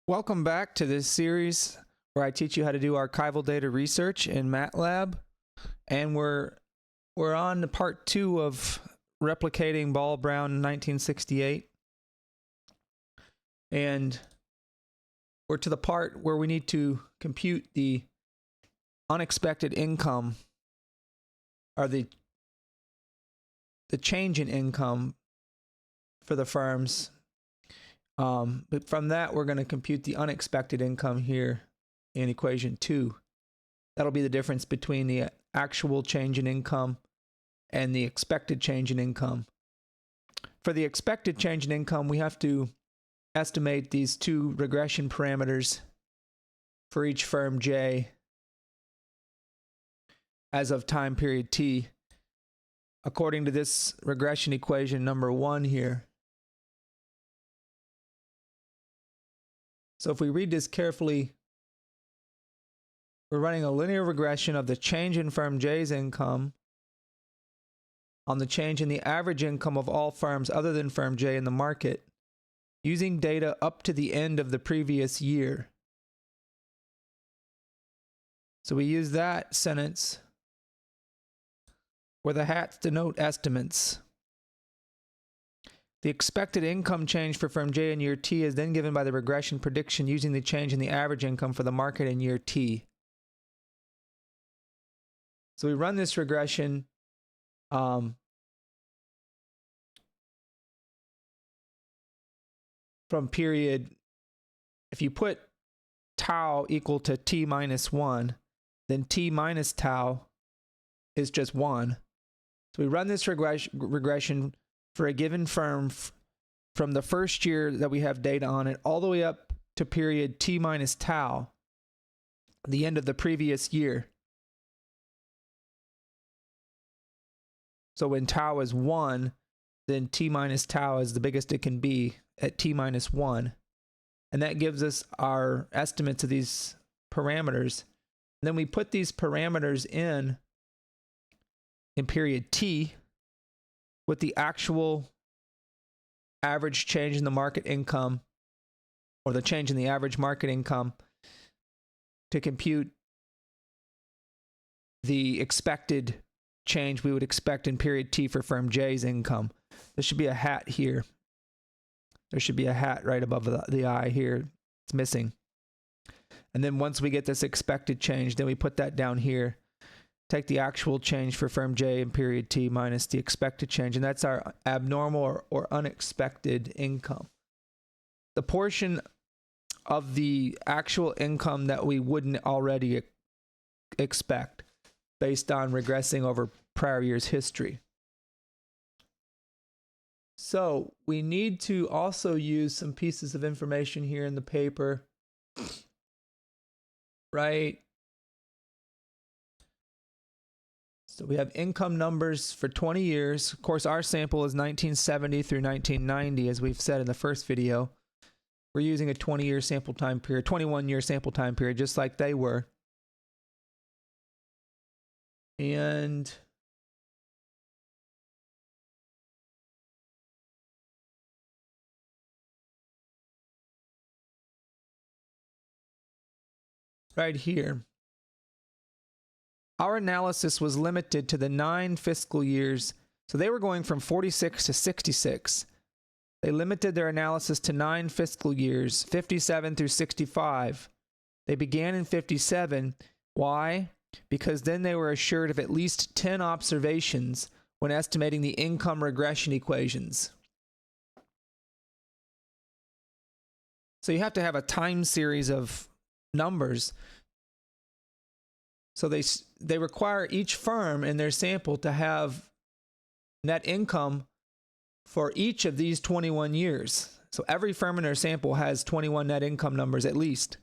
Welcome back to this series where I teach you how to do archival data research in Matlab, and we're on the part 2 of replicating Ball-Brown in 1968, and we're to the part where we need to compute the unexpected income, or the change in income for the firms. But from that, we're going to compute the unexpected income here in equation 2. That'll be the difference between the actual change in income and the expected change in income. For the expected change in income, we have to estimate these two regression parameters for each firm J as of time period T, according to this regression equation number 1 here. So if we read this carefully, we're running a linear regression of the change in firm J's income on the change in the average income of all firms other than firm J in the market, using data up to the end of the previous year. So we use that sentence where the hats denote estimates. The expected income change for firm J in year T is then given by the regression prediction using the change in the average income for the market in year T. So we run this regression from period, if you put tau equal to T minus 1, then T minus tau is just 1. So we run this regression for a given firm from the first year that we have data on it all the way up to period T minus tau, the end of the previous year. So when tau is 1, then T minus tau is the biggest it can be at T minus 1. And that gives us our estimates of these parameters. And then we put these parameters in period T with the actual average change in the market income, or the change in the average market income, to compute the expected change we would expect in period T for firm J's income. There should be a hat here. There should be a hat right above the eye here. It's missing. And then once we get this expected change, then we put that down here. Take the actual change for firm J in period T minus the expected change, and that's our abnormal or unexpected income. The portion of the actual income that we wouldn't already expect based on regressing over prior year's history. So we need to also use some pieces of information here in the paper, right? So we have income numbers for 20 years. Of course, our sample is 1970 through 1990, as we've said in the first video. We're using a 20-year sample time period, 21-year sample time period, just like they were. And right here, our analysis was limited to the 9 fiscal years. So they were going from 46 to 66. They limited their analysis to 9 fiscal years, 57 through 65. They began in 57. Why? Because then they were assured of at least 10 observations when estimating the income regression equations. So you have to have a time series of numbers. So they require each firm in their sample to have net income for each of these 21 years. So every firm in their sample has 21 net income numbers at least.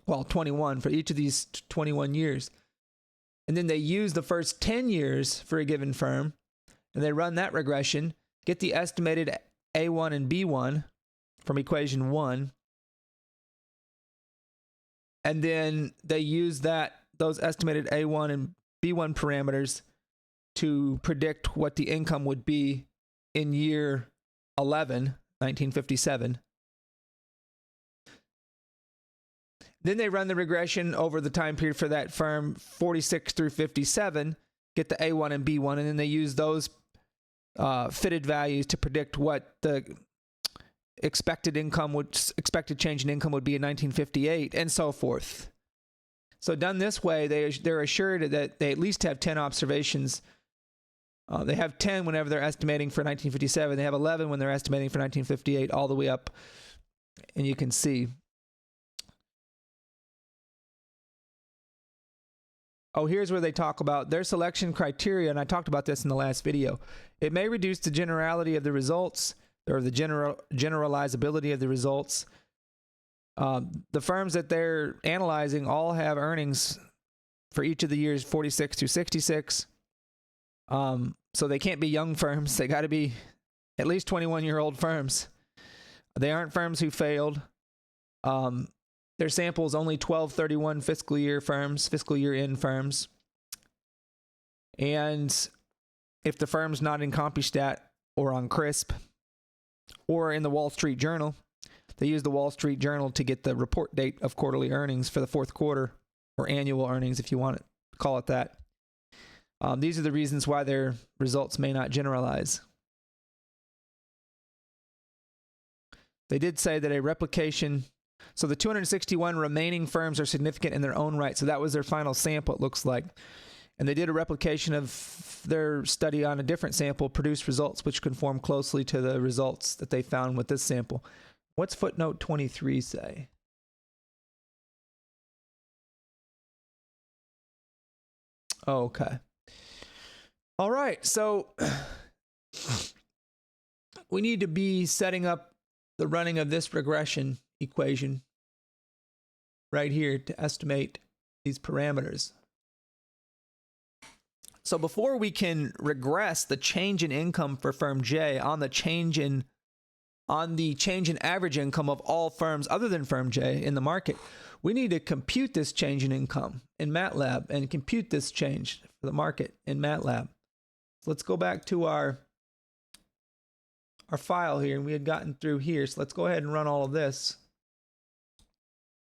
Well, 21 for each of these 21 years. And then they use the first 10 years for a given firm, and they run that regression, get the estimated A1 and B1 from equation 1, and then they use those estimated A1 and B1 parameters to predict what the income would be in year 11, 1957. Then they run the regression over the time period for that firm, 46 through 57, get the A1 and B1, and then they use those fitted values to predict what the expected change in income would be in 1958, and so forth. So done this way, they're assured that they at least have 10 observations. They have 10 whenever they're estimating for 1957. They have 11 when they're estimating for 1958, all the way up, and you can see. Oh, here's where they talk about their selection criteria, and I talked about this in the last video. It may reduce the generality of the results, or the generalizability of the results. The firms that they're analyzing all have earnings for each of the years 46 to 66. So they can't be young firms. They got to be at least 21-year-old firms. They aren't firms who failed. Their sample is only 12/31 fiscal year firms, fiscal year end firms. And if the firm's not in CompuStat or on CRISP or in the Wall Street Journal, they use the Wall Street Journal to get the report date of quarterly earnings for the fourth quarter, or annual earnings if you want to call it that. These are the reasons why their results may not generalize. They did say that a replication, so the 261 remaining firms are significant in their own right. So that was their final sample, it looks like. And they did a replication of their study on a different sample, produced results which conform closely to the results that they found with this sample. What's footnote 23 say? Oh, okay. All right, so we need to be setting up the running of this regression equation right here to estimate these parameters. So before we can regress the change in income for firm J on the change in average income of all firms other than firm J in the market, we need to compute this change in income in Matlab and compute this change for the market in Matlab. So let's go back to our file here, and we had gotten through here. So let's go ahead and run all of this,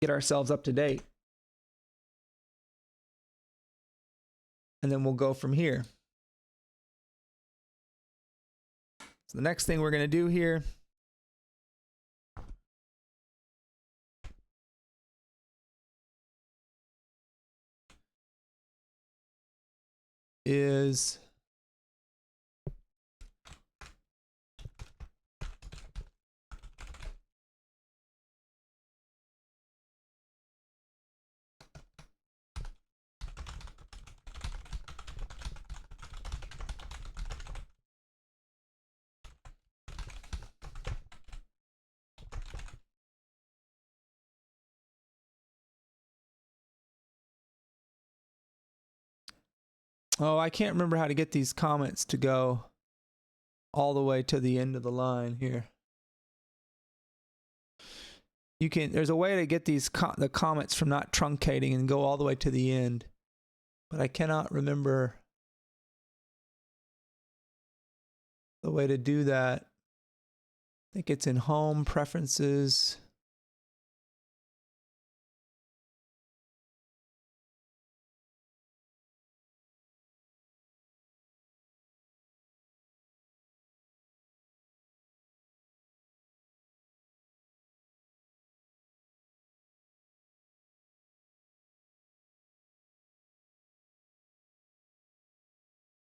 get ourselves up to date. And then we'll go from here. So the next thing we're going to do here is I can't remember how to get these comments to go all the way to the end of the line here. There's a way to get these the comments from not truncating and go all the way to the end, but I cannot remember the way to do that. I think it's in Home, Preferences.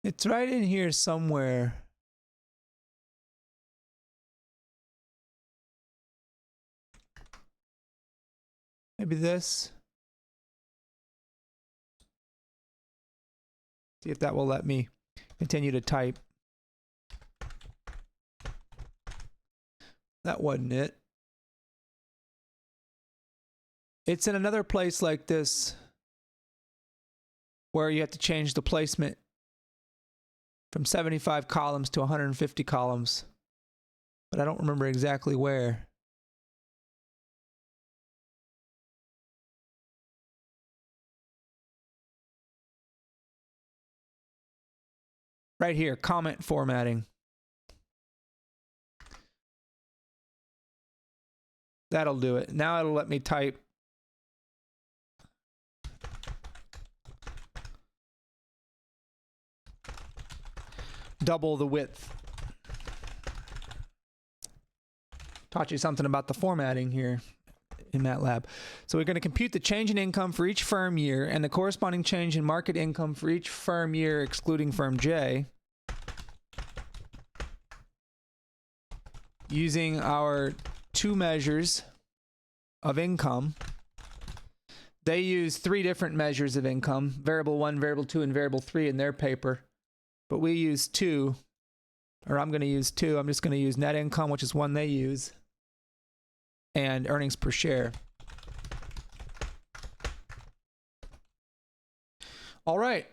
It's right in here somewhere. Maybe this. See if that will let me continue to type. That wasn't it. It's in another place like this where you have to change the placement from 75 columns to 150 columns, but I don't remember exactly where. Right here, comment formatting. That'll do it. Now it'll let me type double the width. Taught you something about the formatting here in Matlab. So we're going to compute the change in income for each firm year and the corresponding change in market income for each firm year excluding firm J using our two measures of income. They use three different measures of income, variable 1, variable 2, and variable 3 in their paper. But we use two, or I'm going to use two. I'm just going to use net income, which is one they use, and earnings per share. All right.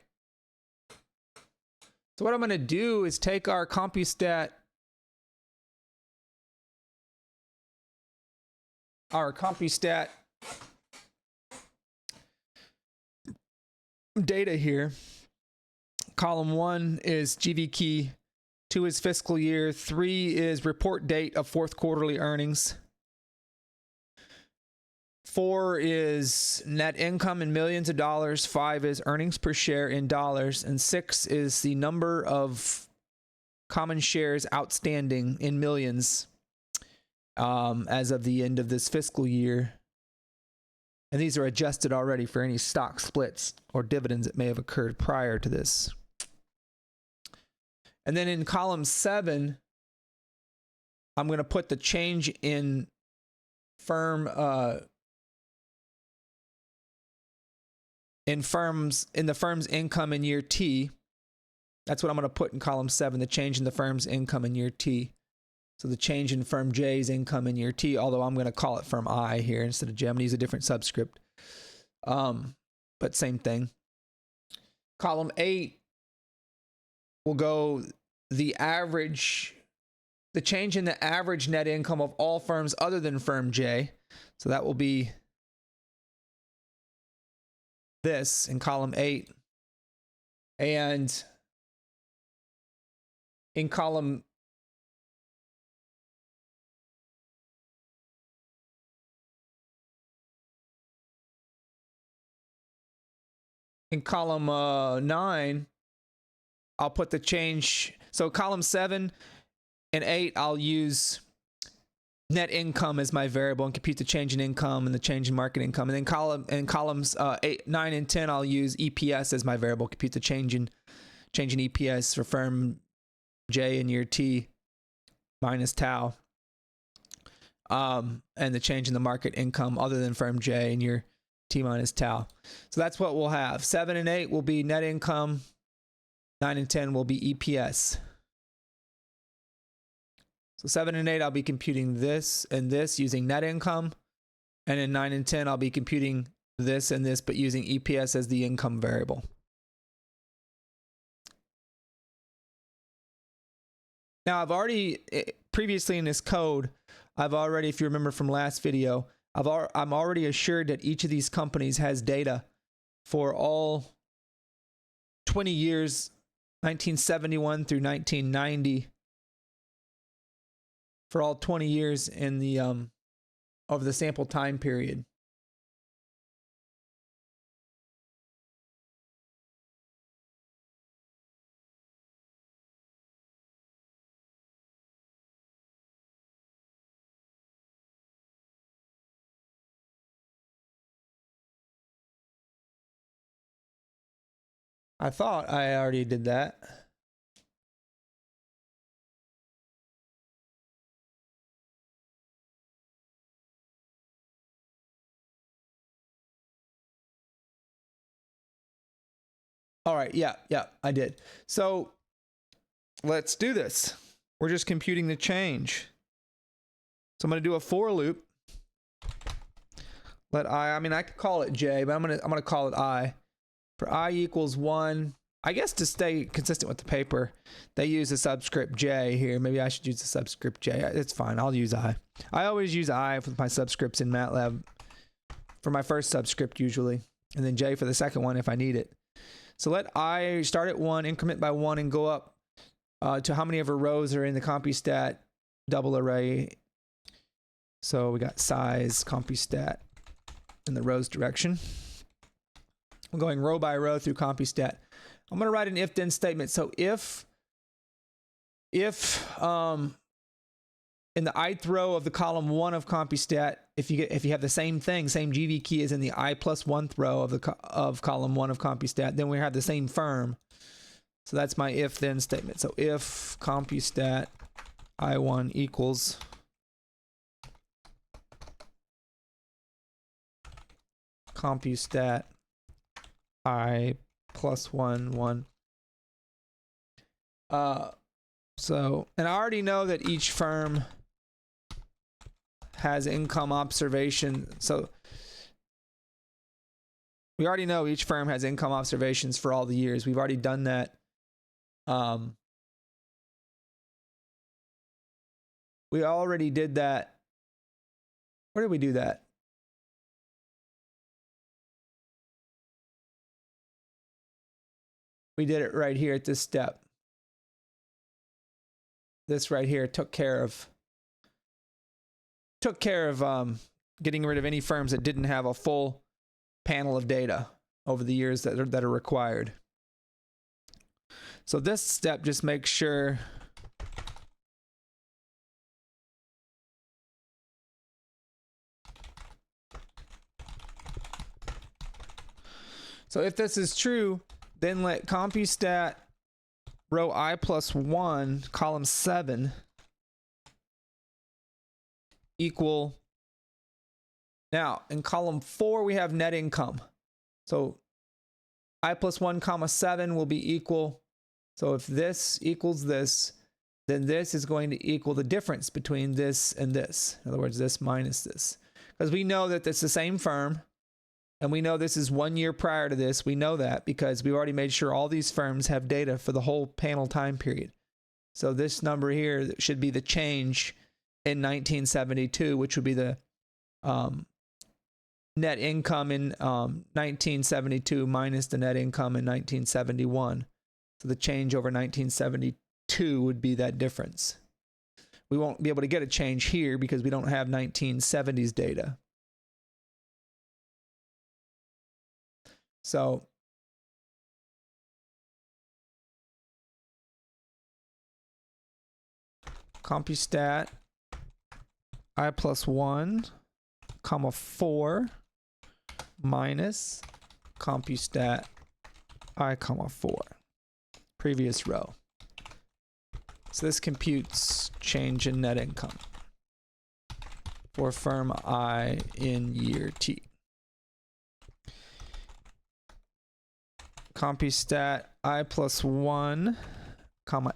So what I'm going to do is take our CompuStat data here. Column 1 is GV key, 2 is fiscal year, 3 is report date of fourth quarterly earnings, 4 is net income in millions of dollars, 5 is earnings per share in dollars, and 6 is the number of common shares outstanding in millions as of the end of this fiscal year. And these are adjusted already for any stock splits or dividends that may have occurred prior to this. And then in column 7, I'm going to put the change in firm in the firm's income in year T. That's what I'm going to put in column 7, the change in the firm's income in year T. So the change in firm J's income in year T, although I'm going to call it firm I here instead of J. I'm going to use a different subscript. But same thing. Column 8 will go the change in the average net income of all firms other than firm J. So that will be this in column 8. And in column in column 9, I'll put the change. So column 7 and 8, I'll use net income as my variable and compute the change in income and the change in market income. And then columns 8, 9, and 10, I'll use EPS as my variable, compute the change in EPS for firm J in year T minus tau, and the change in the market income other than firm J in year T minus tau. So that's what we'll have. 7 and 8 will be net income. 9 and 10 will be EPS. So 7 and 8, I'll be computing this and this using net income. And in 9 and 10, I'll be computing this and this, but using EPS as the income variable. Now, I've already, previously in this code, if you remember from last video, I'm already assured that each of these companies has data for all 20 years, 1971 through 1990, for all 20 years in the of the sample time period. I thought I already did that. All right, yeah, I did. So let's do this. We're just computing the change. So I'm going to do a for loop. Let I mean, I could call it J, but I'm gonna call it I. For I equals 1, I guess to stay consistent with the paper, they use a subscript J here. Maybe I should use the subscript J. It's fine. I'll use I. I always use I with my subscripts in Matlab for my first subscript usually, and then J for the second one if I need it. So let I start at 1, increment by 1, and go up to how many of our rows are in the CompuStat double array. So we got size, CompuStat, in the rows direction. I'm going row by row through CompuStat. I'm going to write an if-then statement. So if if in the ith row of the column 1 of CompuStat, if you have the same thing, same GV key as in the I plus 1th row of column 1 of CompuStat, then we have the same firm. So that's my if then statement. So if CompuStat I1 equals CompuStat I plus 1 1. So, and I already know that each firm has income observation. So we already know each firm has income observations for all the years. We've already done that. We already did that. Where did we do that? We did it right here at this step. This right here took care of getting rid of any firms that didn't have a full panel of data over the years that are required. So this step just makes sure so if this is true, then let CompuStat row I plus 1 column 7 equal. Now in column 4 we have net income, so I plus 1 comma 7 will be equal. So if this equals this, then this is going to equal the difference between this and this. In other words, this minus this, because we know that it's the same firm, and we know this is 1 year prior to this. We know that because we've already made sure all these firms have data for the whole panel time period. So this number here should be the change in 1972, which would be the net income in 1972 minus the net income in 1971. So the change over 1972 would be that difference. We won't be able to get a change here because we don't have 1970s data. So CompuStat I plus 1 comma 4 minus CompuStat I comma 4, previous row. So this computes change in net income for firm I in year T. CompuStat I plus 1 comma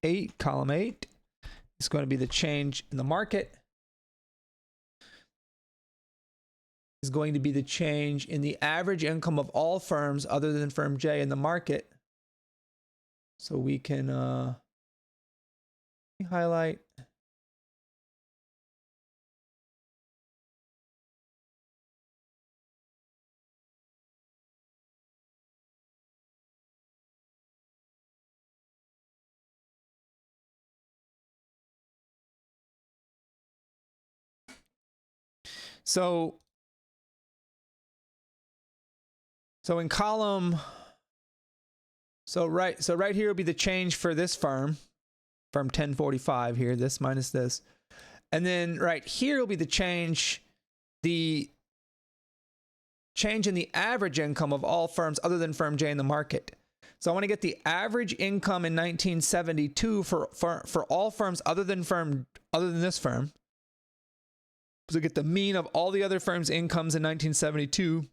8 column 8 is going to be the change in the market, is going to be the change in the average income of all firms other than firm J in the market. So we can highlight so in column, so right here will be the change for this firm 1045 here, this minus this. And then right here will be the change in the average income of all firms other than firm J in the market. So I want to get the average income in 1972 for all firms other than this firm. So get the mean of all the other firms' incomes in 1972,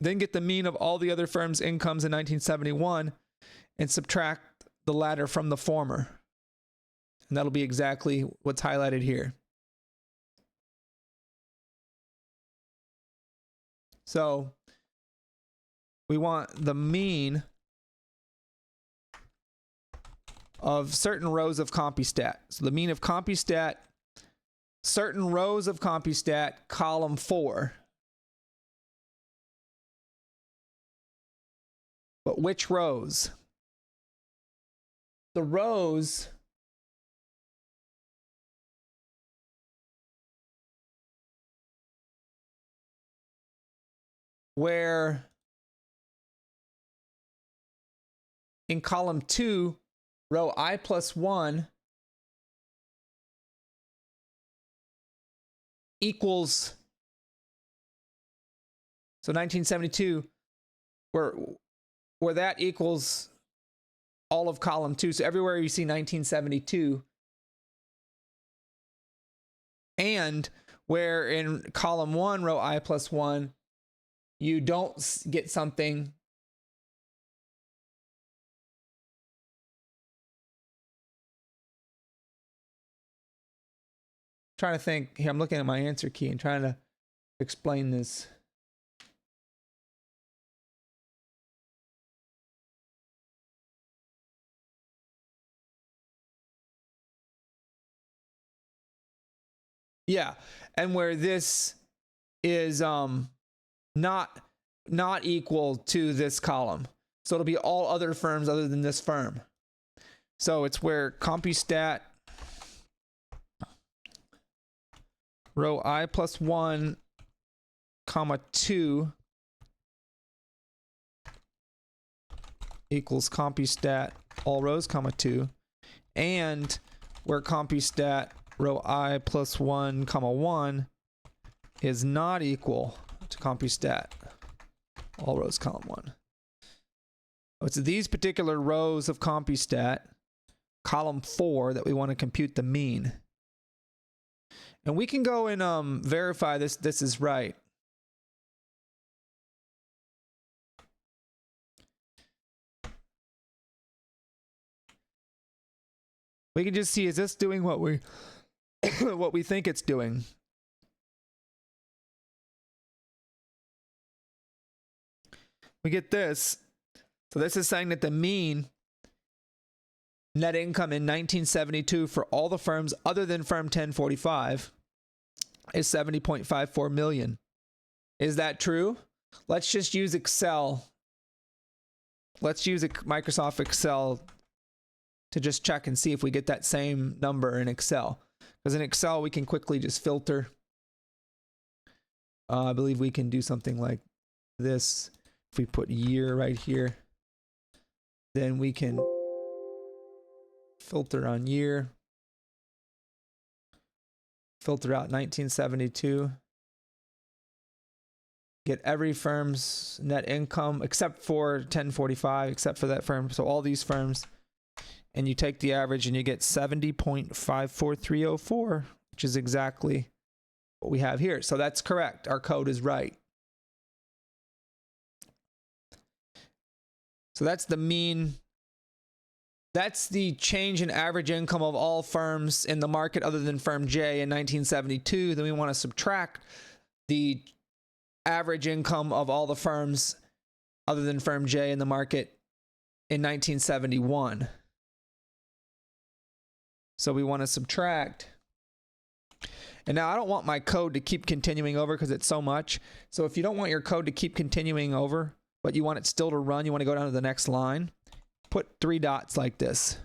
then get the mean of all the other firms' incomes in 1971, and subtract the latter from the former. And that'll be exactly what's highlighted here. So we want the mean of certain rows of CompuStat. So the mean of CompuStat, certain rows of CompuStat, column 4. But which rows? The rows where in column 2 row I plus 1 equals, so 1972, where that equals all of column 2. So everywhere you see 1972, and where in column 1, row I plus 1, you don't get something trying to think here. I'm looking at my answer key and trying to explain this. Yeah, and where this is not equal to this column. So it'll be all other firms other than this firm. So it's where CompuStat row I plus 1, comma 2 equals CompuStat all rows, comma 2, and where CompuStat row I plus 1, comma 1 is not equal to CompuStat all rows, column 1. It's these particular rows of CompuStat, column 4, that we want to compute the mean. And we can go and verify this is right. We can just see, is this doing what we what we think it's doing? We get this. So this is saying that the mean net income in 1972 for all the firms other than firm 1045 is 70.54 million. Is that true? Let's just use Excel. Let's use Microsoft Excel to just check and see if we get that same number in Excel. Because in Excel, we can quickly just filter. I believe we can do something like this. If we put year right here, then we can filter on year, filter out 1972, get every firm's net income except for 1045, except for that firm. So all these firms, and you take the average and you get 70.54304, which is exactly what we have here. So that's correct. Our code is right. So that's the mean. That's the change in average income of all firms in the market other than firm J in 1972. Then we want to subtract the average income of all the firms other than firm J in the market in 1971. So we want to subtract. And now I don't want my code to keep continuing over because it's so much. So if you don't want your code to keep continuing over, but you want it still to run, you want to go down to the next line, put 3 dots like this.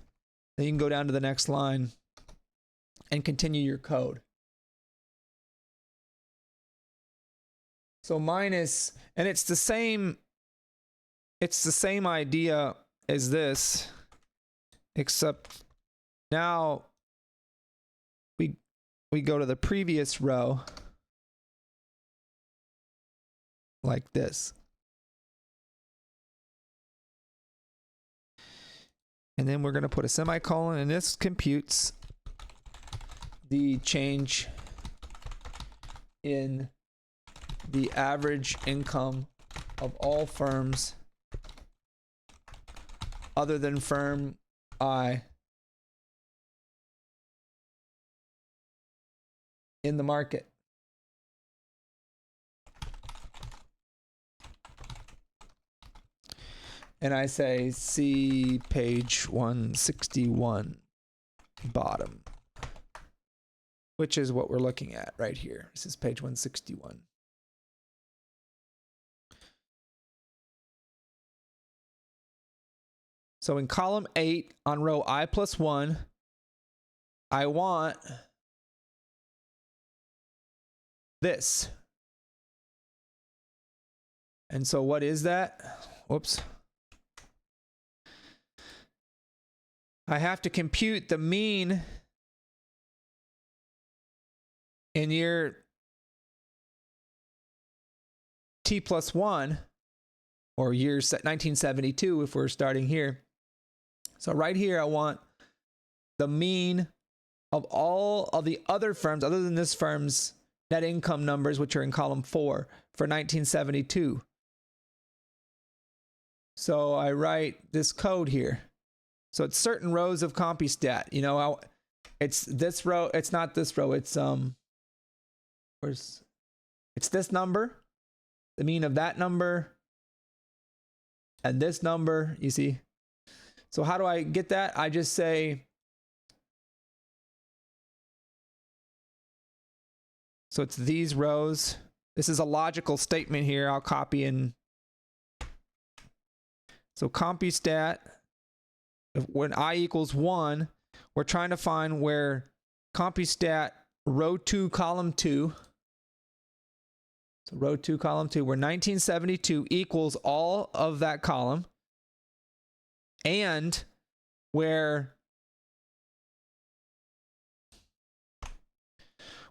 Then you can go down to the next line and continue your code. So minus, and it's the same idea as this, except now we go to the previous row like this. And then we're going to put a semicolon, and this computes the change in the average income of all firms other than firm I in the market. And I say, see page 161, bottom, which is what we're looking at right here. This is page 161. So in column 8 on row I plus 1, I want this. And so what is that? Whoops. I have to compute the mean in year T plus 1, or year 1972 if we're starting here. So right here I want the mean of all of the other firms other than this firm's net income numbers, which are in column 4 for 1972. So I write this code here. So it's certain rows of CompuStat. You know, it's this row. It's not this row. It's it's this number, the mean of that number, and this number. You see. So how do I get that? I just say. So it's these rows. This is a logical statement here. I'll copy in. So CompuStat, when I equals 1, we're trying to find where CompuStat row 2, column 2. So row 2, column 2, where 1972 equals all of that column, and where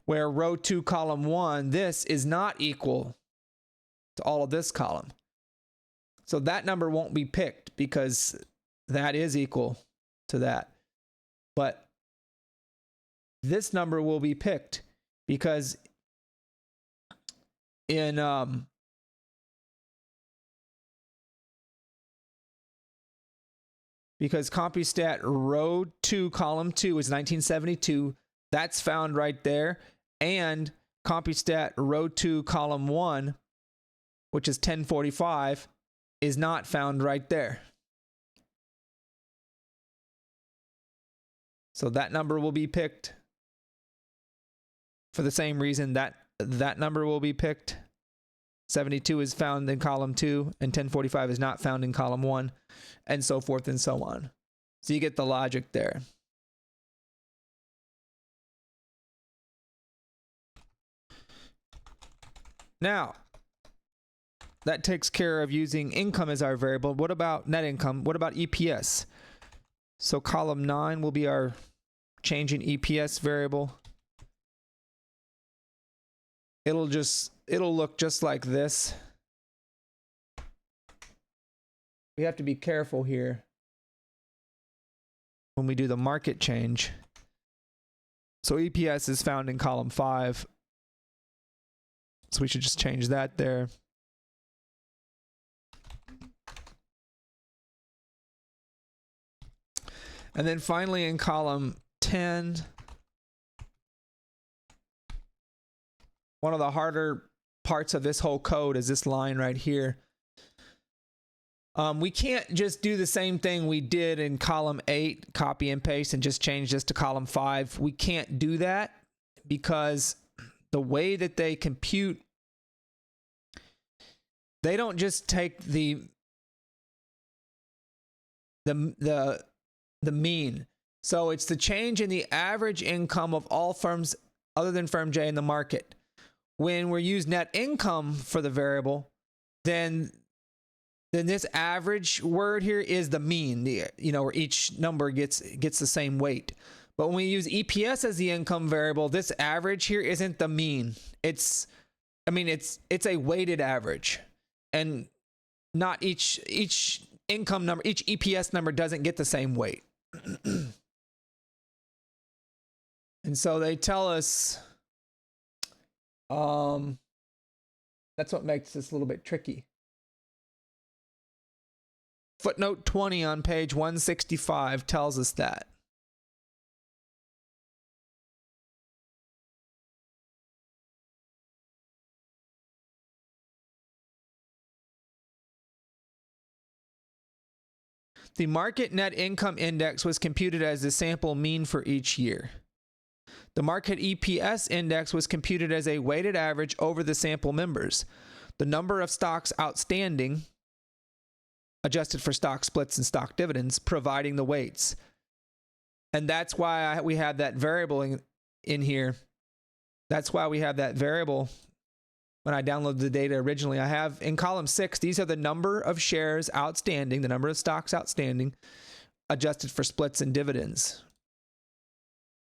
row 2, column 1, this is not equal to all of this column. So that number won't be picked because that is equal to that. But this number will be picked because in because CompuStat row 2, column 2 is 1972. That's found right there. And CompuStat row 2, column 1, which is 1045, is not found right there. So that number will be picked for the same reason that number will be picked. 72 is found in column 2 and 1045 is not found in column 1, and so forth and so on. So you get the logic there. Now, that takes care of using income as our variable. What about net income? What about EPS? So column 9 will be our change in EPS variable. It'll look just like this. We have to be careful here when we do the market change. So EPS is found in column 5. So we should just change that there. And then finally in column 10, one of the harder parts of this whole code is this line right here. We can't just do the same thing we did in column 8, copy and paste, and just change this to column 5. We can't do that because the way that they compute, they don't just take the mean. So it's the change in the average income of all firms other than firm J in the market. When we use net income for the variable, then this average word here is the mean, where each number gets the same weight. But when we use EPS as the income variable, this average here isn't the mean. It's a weighted average, and not each income number, each EPS number doesn't get the same weight. And so they tell us that's what makes this a little bit tricky. Footnote 20 on page 165 tells us that. The market net income index was computed as the sample mean for each year. The market EPS index was computed as a weighted average over the sample members. The number of stocks outstanding, adjusted for stock splits and stock dividends, providing the weights. And that's why we have that variable in here. That's why we have that variable. When I downloaded the data originally, I have in column 6, these are the number of shares outstanding, the number of stocks outstanding adjusted for splits and dividends,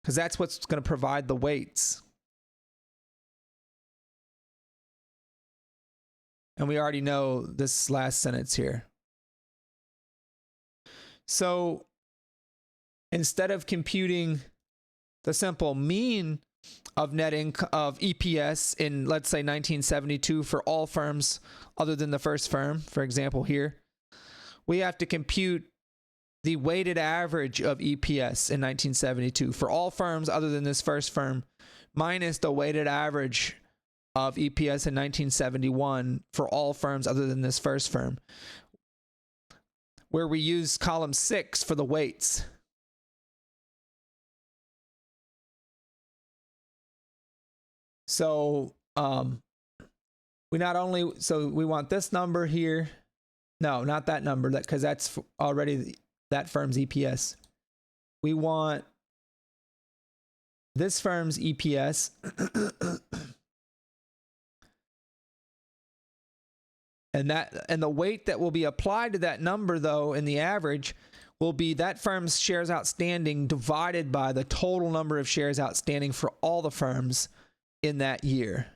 because that's what's going to provide the weights. And we already know this last sentence here. So instead of computing the simple mean of net income of EPS in, let's say, 1972 for all firms other than the first firm, for example here, we have to compute the weighted average of EPS in 1972 for all firms other than this first firm, minus the weighted average of EPS in 1971 for all firms other than this first firm, where we use column 6 for the weights. So we not only, so we want this number here. No, not that number, because that's already that firm's EPS. We want this firm's EPS. And the weight that will be applied to that number, though, in the average, will be that firm's shares outstanding divided by the total number of shares outstanding for all the firms in that year.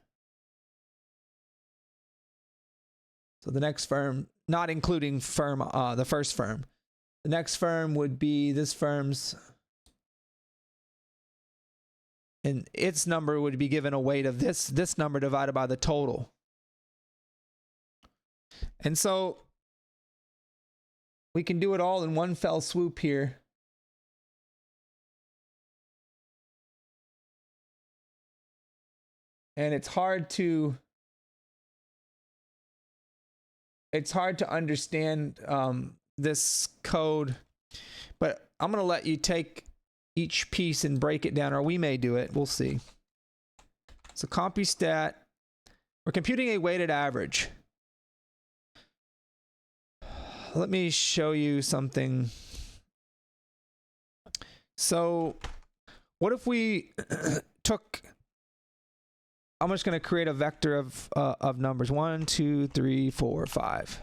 So the next firm, not including the first firm, the next firm would be this firm's, and its number would be given a weight of this number divided by the total. And so we can do it all in one fell swoop here. And it's hard to understand this code, but I'm going to let you take each piece and break it down, or we may do it. We'll see. So CompuStat, we're computing a weighted average. Let me show you something. So what if we took, I'm just going to create a vector of numbers 1, 2, 3, 4, 5.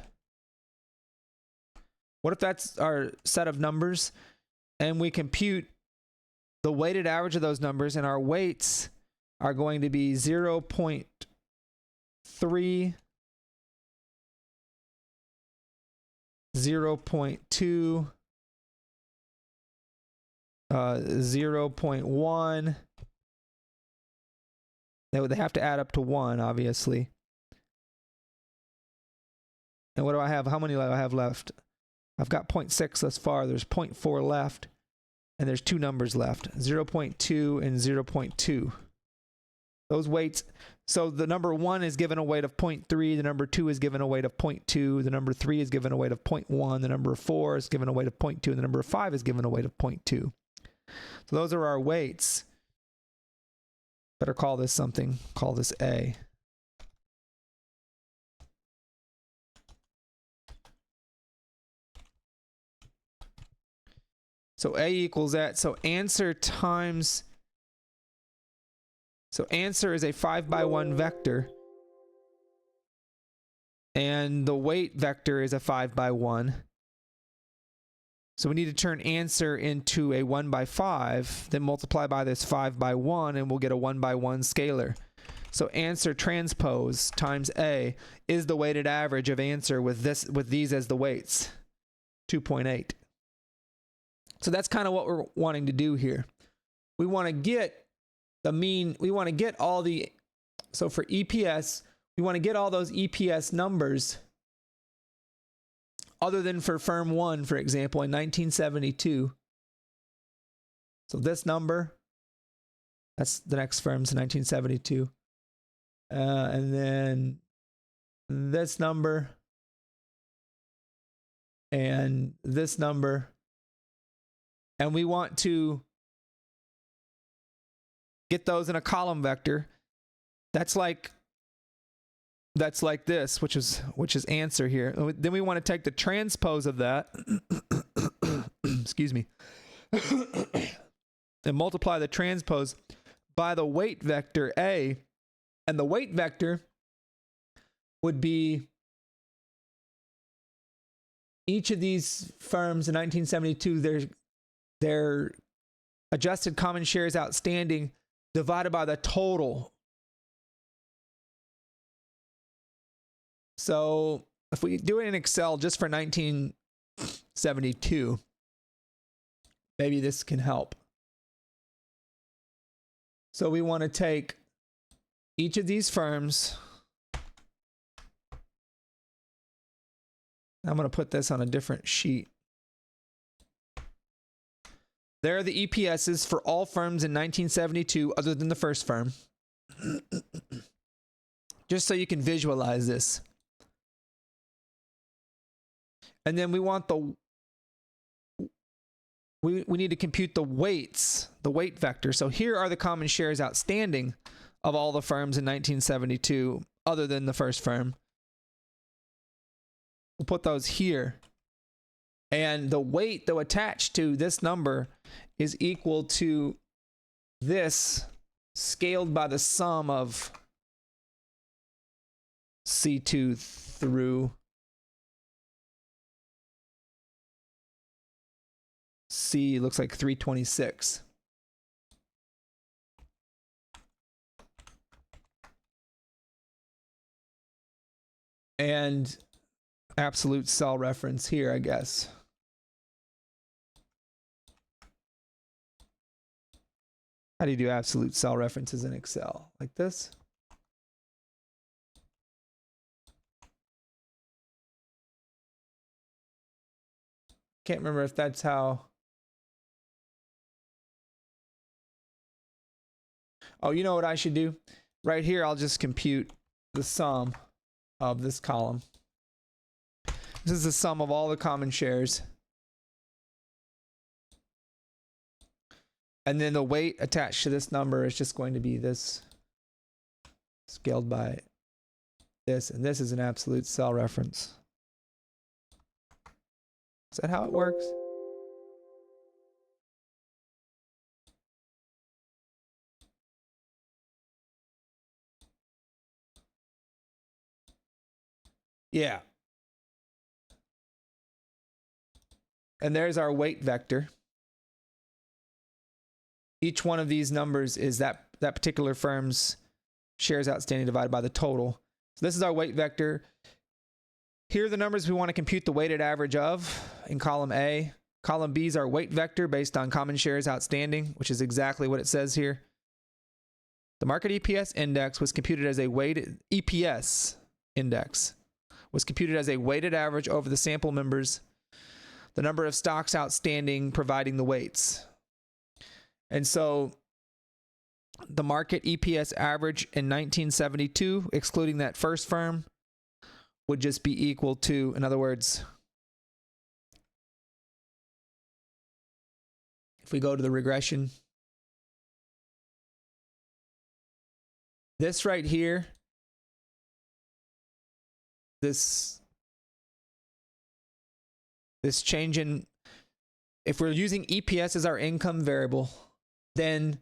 What if that's our set of numbers and we compute the weighted average of those numbers, and our weights are going to be 0.3, 0.2, 0.1. They have to add up to 1, obviously. And what do I have? How many do I have left? I've got 0.6 thus far. There's 0.4 left. And there's 2 numbers left, 0.2 and 0.2. Those weights, so the number 1 is given a weight of 0.3, the number 2 is given a weight of 0.2, the number 3 is given a weight of 0.1, the number 4 is given a weight of 0.2, and the number 5 is given a weight of 0.2. So those are our weights. Better call this something, call this A. So A equals that. So answer times, so answer is a 5x1 vector. And the weight vector is a 5x1. So we need to turn answer into a 1x5, then multiply by this 5x1, and we'll get a 1x1 scalar. So answer transpose times A is the weighted average of answer with these as the weights, 2.8. So that's kind of what we're wanting to do here. We want to get the mean, we want to get all the, so for EPS, we want to get all those EPS numbers other than for firm 1, for example, in 1972. So this number, that's the next firm's 1972. And then this number and this number. And we want to get those in a column vector. That's like this, which is answer here. Then we want to take the transpose of that, excuse me, and multiply the transpose by the weight vector A, and the weight vector would be each of these firms in 1972, their adjusted common shares outstanding divided by the total. So if we do it in Excel just for 1972, maybe this can help. So we want to take each of these firms. I'm going to put this on a different sheet. There are the EPSs for all firms in 1972 other than the first firm. Just so you can visualize this. And then we want we need to compute the weights, the weight vector. So here are the common shares outstanding of all the firms in 1972 other than the first firm. We'll put those here. And the weight, though, attached to this number is equal to this scaled by the sum of C2 through C, looks like 326. And absolute cell reference here, I guess. How do you do absolute cell references in Excel? Like this? Can't remember if that's how. Oh, you know what I should do? Right here, I'll just compute the sum of this column. This is the sum of all the common shares. And then the weight attached to this number is just going to be this scaled by this. And this is an absolute cell reference. Is that how it works? Yeah. And there's our weight vector. Each one of these numbers is that particular firm's shares outstanding divided by the total. So this is our weight vector. Here are the numbers we want to compute the weighted average of in column A. Column B is our weight vector based on common shares outstanding, which is exactly what it says here. The market EPS index was computed as a weighted EPS index was computed as a weighted average over the sample members, the number of stocks outstanding providing the weights. And so the market EPS average in 1972, excluding that first firm, would just be equal to, in other words, if we go to the regression, this right here, this change in, if we're using EPS as our income variable, then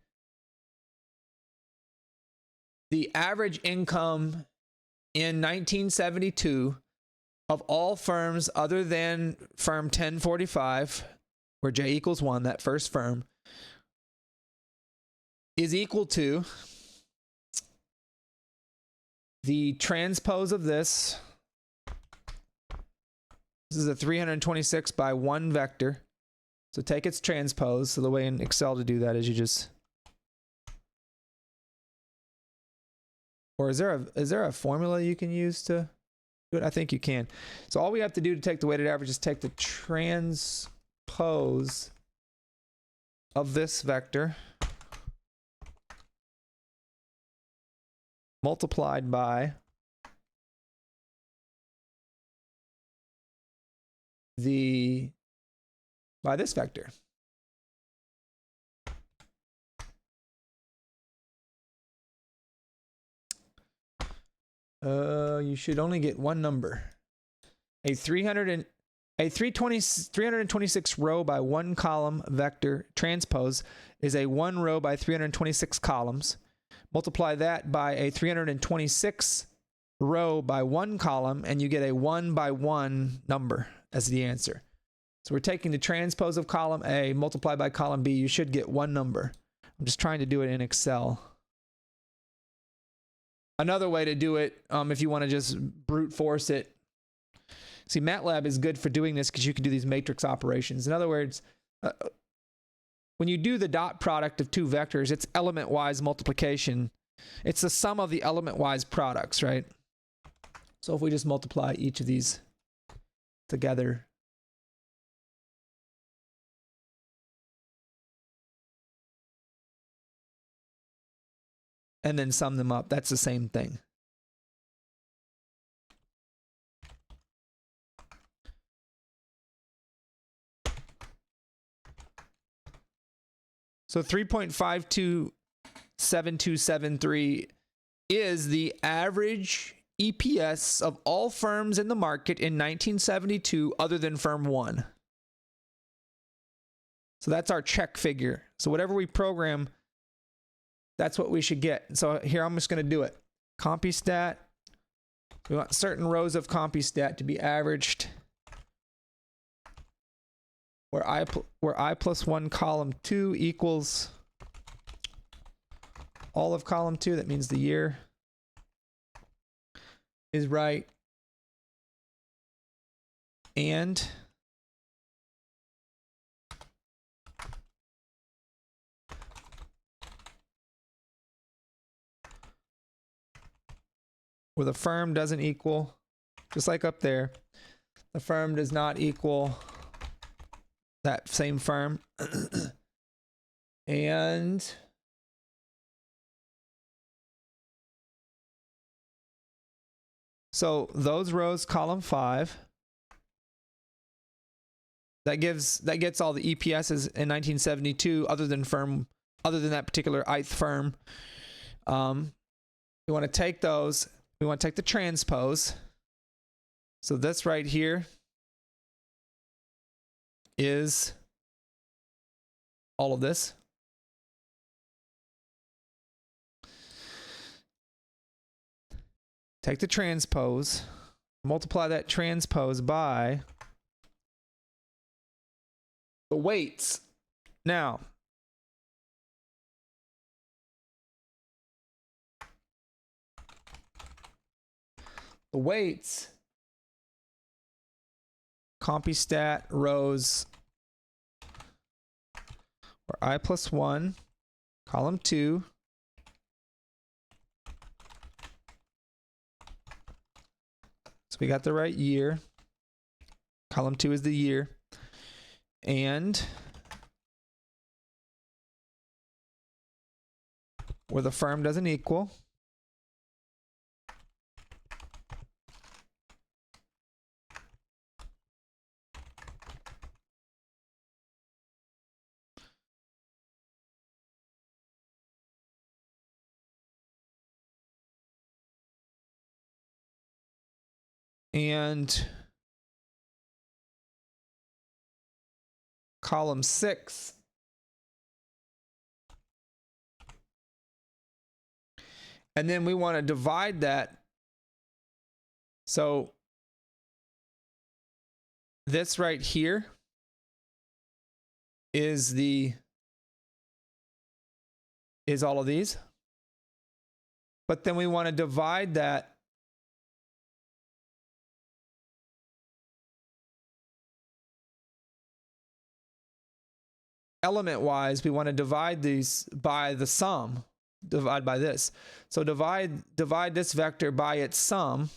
the average income in 1972 of all firms other than firm 1045, where J equals 1, that first firm, is equal to the transpose of this. This is a 326 by 1 vector. So take its transpose. So the way in Excel to do that is you just, or is there a formula you can use to do it? I think you can. So all we have to do to take the weighted average is take the transpose of this vector multiplied by this vector. You should only get one number. A 326 row by 1 column vector transpose is a 1 row by 326 columns. Multiply that by a 326 row by 1 column and you get a 1 by 1 number. as the answer. So we're taking the transpose of column A multiplied by column B. You should get one number. I'm just trying to do it in Excel. Another way to do it, if you want to just brute force it. See, Matlab is good for doing this because you can do these matrix operations. In other words, when you do the dot product of two vectors, it's element-wise multiplication. It's the sum of the element-wise products, right? So if we just multiply each of these together, and then sum them up, that's the same thing. So 3.527273 is the average EPS of all firms in the market in 1972 other than firm 1. So that's our check figure. So whatever we program, that's what we should get. So here I'm just going to do it. CompuStat. We want certain rows of CompuStat to be averaged where I plus 1 column 2 equals all of column 2. That means the year is right. And where the firm doesn't equal, just like up there, the firm does not equal that same firm. And so those rows, column 5, that gets all the EPSs in 1972 other than that particular ith firm. We want to take those, we want to take the transpose. So this right here is all of this. Take the transpose, multiply that transpose by the weights. Now, the weights, CompuStat rows or I plus 1, column 2, so we got the right year. Column 2 is the year. And where the firm doesn't equal, and column 6 and then we want to divide that. So this right here is all of these, but then we want to divide that element wise. We want to divide these by the sum, divide by this. So divide this vector by its sum.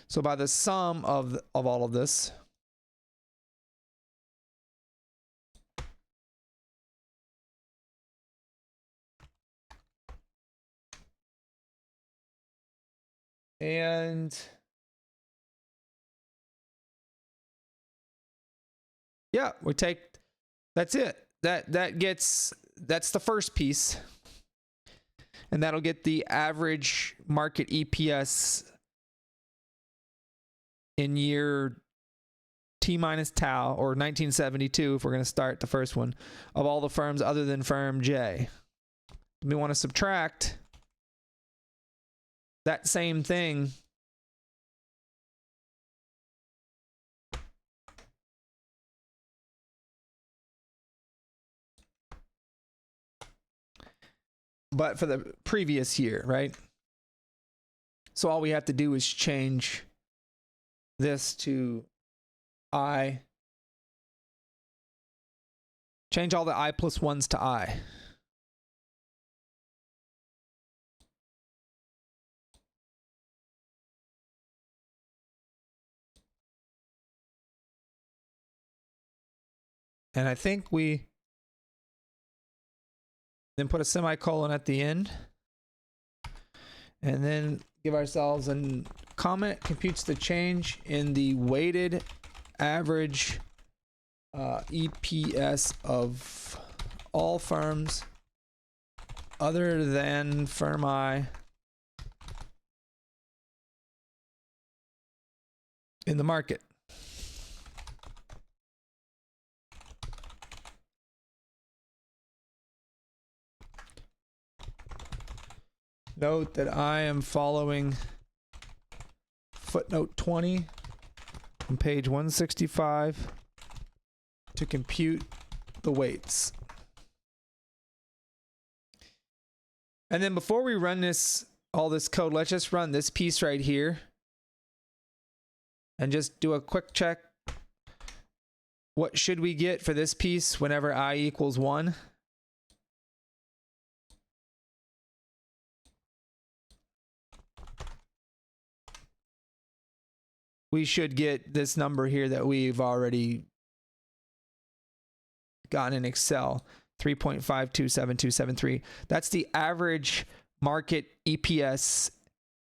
So by the sum of all of this. And yeah, we take, that's it. That's the first piece. And that'll get the average market EPS in year T minus tau, or 1972, if we're going to start the first one, of all the firms other than firm J. We want to subtract that same thing but for the previous year, right? So all we have to do is change this to I. Change all the I plus ones to I. And I think we then put a semicolon at the end. And then give ourselves a comment computes the change in the weighted average EPS of all firms other than firm I in the market. Note that I am following footnote 20 on page 165 to compute the weights. And then before we run all this code, let's just run this piece right here and just do a quick check. What should we get for this piece whenever I equals 1? We should get this number here that we've already gotten in Excel, 3.527273. That's the average market EPS,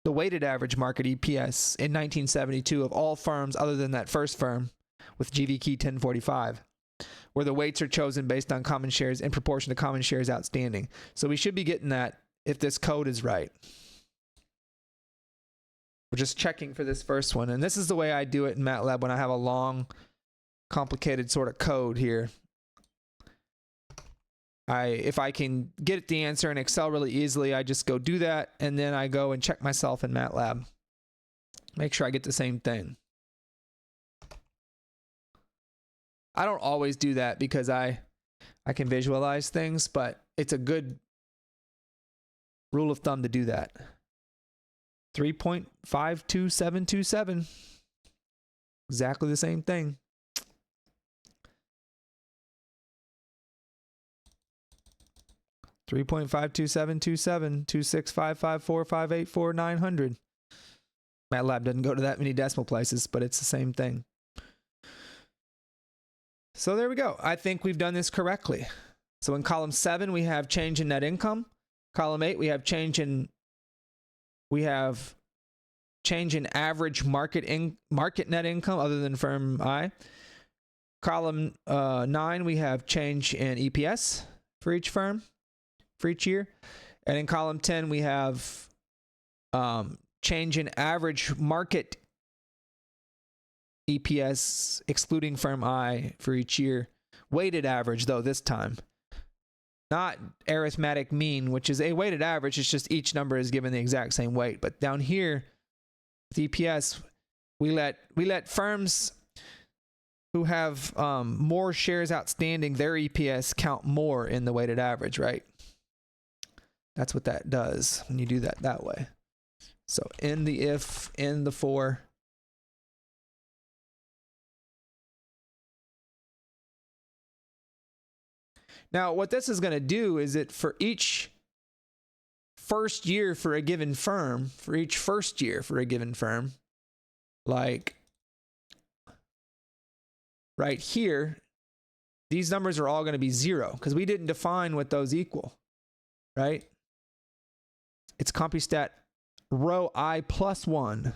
the weighted average market EPS in 1972 of all firms other than that first firm with GV key 1045, where the weights are chosen based on common shares in proportion to common shares outstanding. So we should be getting that if this code is right. We're just checking for this first one. And this is the way I do it in Matlab when I have a long, complicated sort of code here. If I can get the answer in Excel really easily, I just go do that, and then I go and check myself in Matlab. Make sure I get the same thing. I don't always do that because I can visualize things, but it's a good rule of thumb to do that. 3.52727. Exactly the same thing. $3.52727 MATLAB doesn't go to that many decimal places, but it's the same thing. So there we go. I think we've done this correctly. So in column 7, we have change in net income. Column 8, we have change in average market net income other than firm I. Column 9, we have change in EPS for each firm for each year. And in column 10, we have change in average market EPS excluding firm I for each year. Weighted average, though, this time. Not arithmetic mean, which is a weighted average. It's just each number is given the exact same weight. But down here, with EPS, we let firms who have more shares outstanding, their EPS count more in the weighted average, right? That's what that does when you do that way. So in the if, in the for. Now, what this is going to do is it for each first year for a given firm, like right here, these numbers are all going to be 0 because we didn't define what those equal, right? It's CompuStat row I plus 1.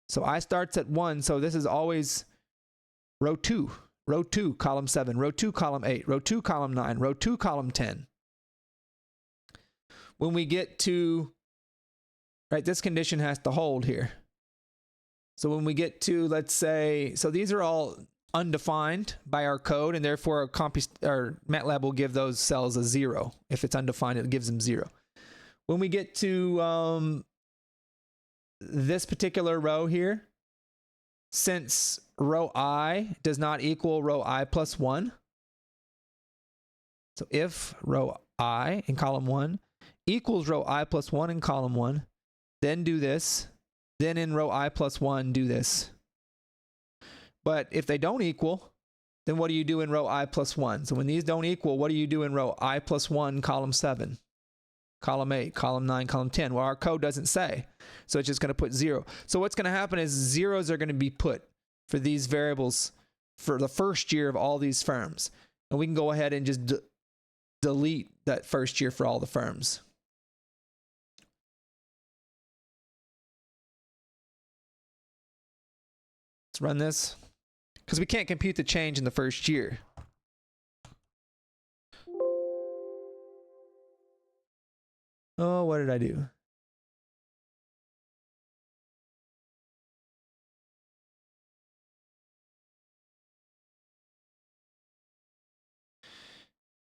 So I starts at 1, so this is always row 2. Row 2, column 7. Row 2, column 8. Row 2, column 9. Row 2, column 10. When we get to, right, this condition has to hold here. So when we get to, let's say, so these are all undefined by our code, and therefore our MATLAB will give those cells a 0. If it's undefined, it gives them 0. When we get to this particular row here, since row I does not equal row I plus 1, so if row I in column 1 equals row I plus 1 in column 1, then do this, then in row I plus 1 do this. But if they don't equal, then what do you do in row I plus 1? So when these don't equal, what do you do in row I plus 1, column 7, column 8, column 9, column 10? Well, our code doesn't say, so it's just going to put 0. So what's going to happen is zeros are going to be put for these variables for the first year of all these firms. And we can go ahead and just delete that first year for all the firms. Let's run this, because we can't compute the change in the first year. Oh, what did I do?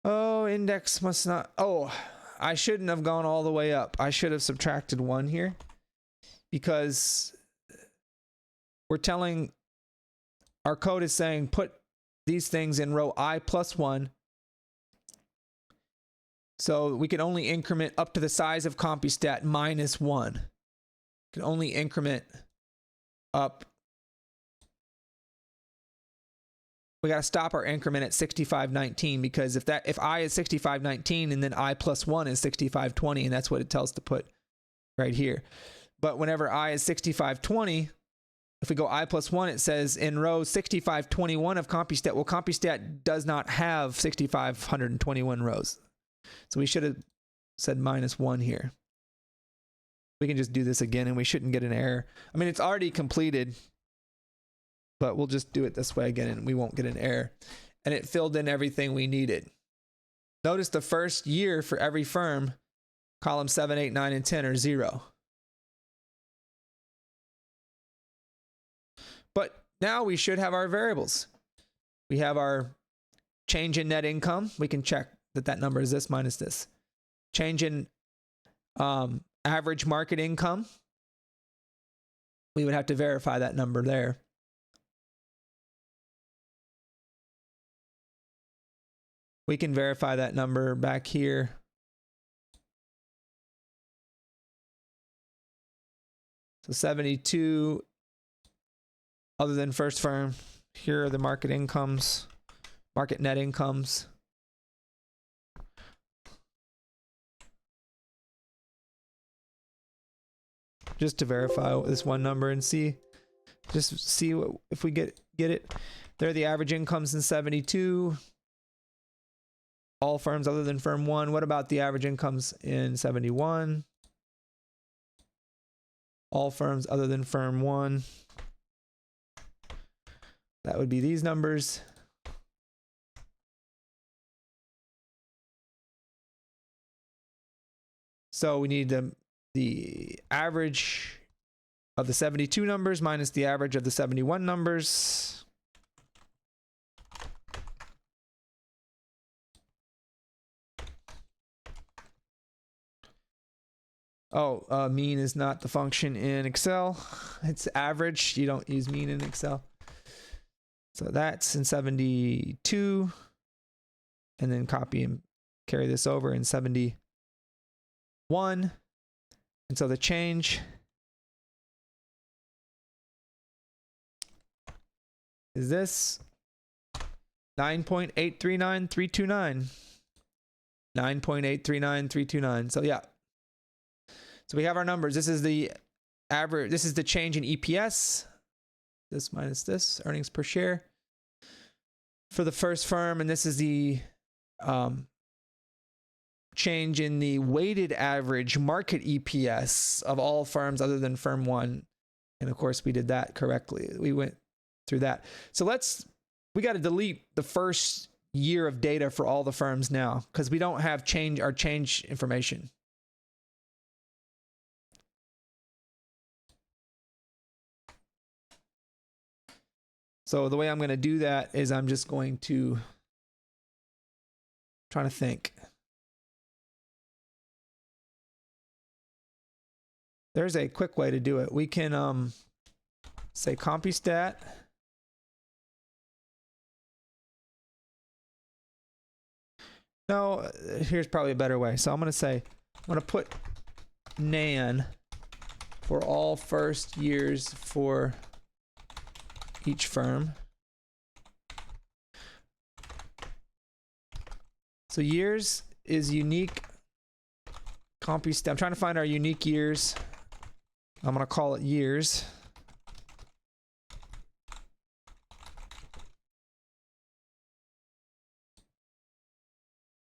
Oh, index must not. Oh, I shouldn't have gone all the way up. I should have subtracted 1 here, because we're telling, our code is saying put these things in row I plus 1. So we can only increment up to the size of CompuStat minus 1. We can only increment up. We got to stop our increment at 6519, because if I is 6519 and then I plus 1 is 6520, and that's what it tells to put right here. But whenever I is 6520, if we go I plus 1, it says in row 6521 of CompuStat. Well, CompuStat does not have 6521 rows. So we should have said minus 1 here. We can just do this again and we shouldn't get an error. I mean, it's already completed, but we'll just do it this way again and we won't get an error. And it filled in everything we needed. Notice the first year for every firm, column 7, 8, 9, and 10 are 0. But now we should have our variables. We have our change in net income. We can check that that number is this minus this. Change in average market income. We would have to verify that number there. We can verify that number back here. So 72, other than first firm, here are the market incomes, market net incomes. Just to verify this one number and see, just see what, if we get it. There are the average incomes in 72. All firms other than firm 1. What about the average incomes in 71? All firms other than firm 1. That would be these numbers. So we need the average of the 72 numbers minus the average of the 71 numbers. Oh, mean is not the function in Excel. It's average. You don't use mean in Excel. So that's in 72. And then copy and carry this over in 71. And so the change is this 9.839329. 9.839329. So yeah. So we have our numbers. This is the average. This is the change in EPS. This minus this, earnings per share for the first firm. And this is the change in the weighted average market EPS of all firms other than firm 1. And of course, we did that correctly. We went through that. So we got to delete the first year of data for all the firms now, because we don't have our change information. So the way I'm going to do that is I'm just going to try to think. there's a quick way to do it. We can say compustat. No, here's probably a better way. So I'm going to put nan for all first years for each firm. So years is unique compustat. I'm trying to find our unique years. I'm going to call it years.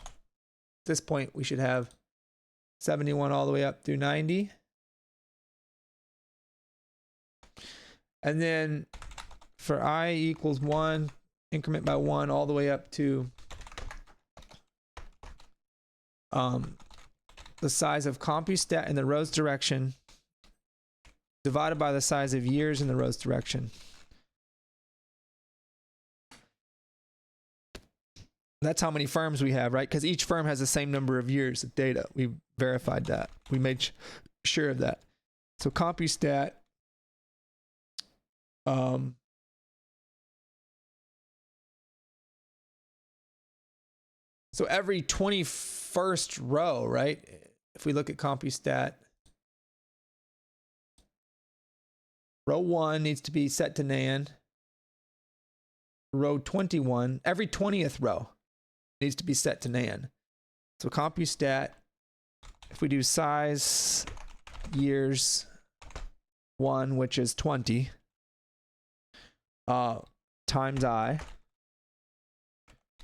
At this point, we should have 71 all the way up through 90. And then for I equals 1, increment by 1 all the way up to the size of compustat in the row's direction divided by the size of years in the row's direction. That's how many firms we have, right? Because each firm has the same number of years of data. We verified that. We made sure of that. So compustat so every 21st row, right? If we look at compustat, row 1 needs to be set to nan. Row 21, every 20th row needs to be set to nan. So compustat, if we do size years 1, which is 20, times I,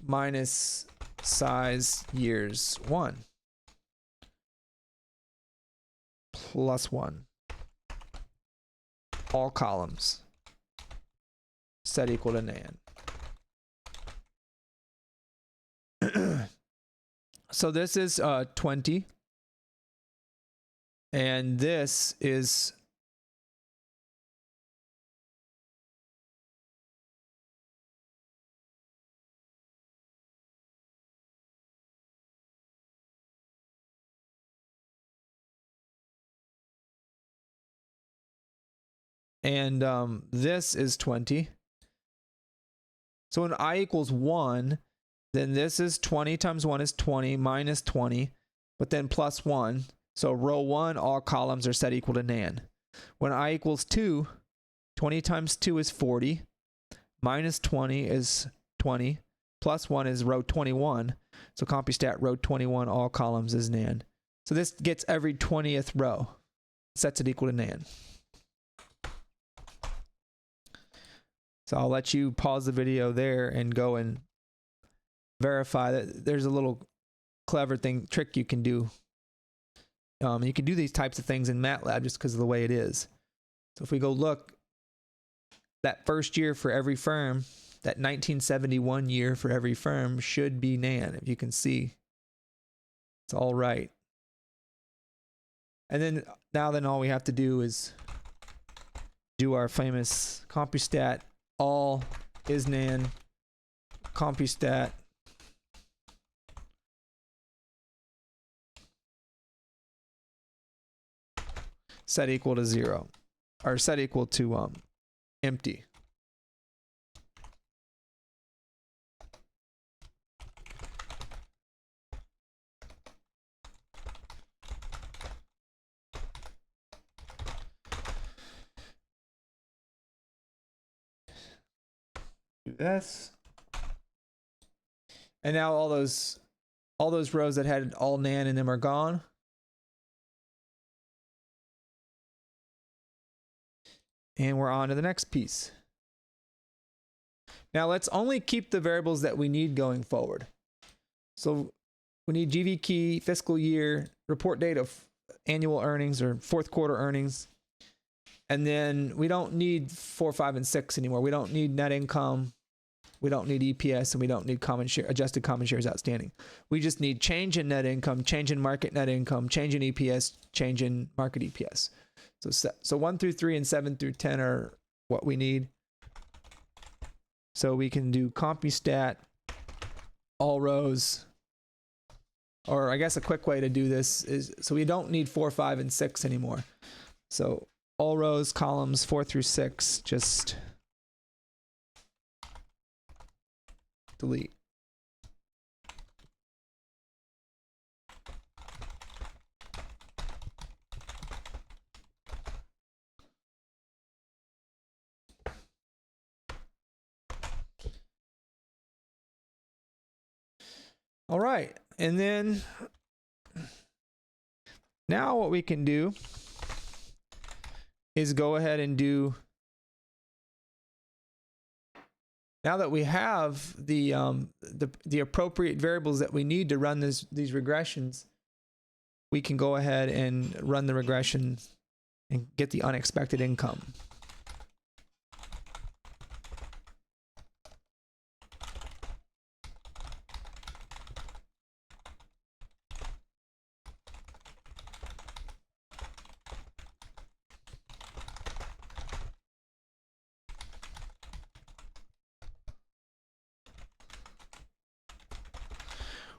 minus size years 1, plus 1, all columns, set equal to nan. So this is 20, and this is this is 20. So when I equals 1, then this is 20 times 1 is 20 minus 20, but then plus 1. So row 1, all columns are set equal to nan. When I equals 2, 20 times 2 is 40, minus 20 is 20, plus 1 is row 21. So compustat row 21, all columns is nan. So this gets every 20th row, sets it equal to nan. So I'll let you pause the video there and go and verify that. There's a little clever trick you can do. You can do these types of things in Matlab just because of the way it is. So if we go look, that first year for every firm, that 1971 year for every firm should be nan. If you can see, it's all right. And then all we have to do is do our famous compustat all is nan, compustat set equal to 0, or set equal to empty. Do this. And now all those rows that had all nan in them are gone. And we're on to the next piece. Now let's only keep the variables that we need going forward. So we need GV key, fiscal year, report date of annual earnings or fourth quarter earnings. And then we don't need 4, 5, and 6 anymore. We don't need net income. We don't need EPS, and we don't need adjusted common shares outstanding. We just need change in net income, change in market net income, change in EPS, change in market EPS. So 1 through 3 and 7 through 10 are what we need. So we can do compustat all rows, or I guess a quick way to do this is, so we don't need 4, 5, and 6 anymore. So all rows, columns 4 through 6, just delete. All right, and then now what we can do is go ahead and do, now that we have the appropriate variables that we need to run these regressions, we can go ahead and run the regression and get the unexpected income.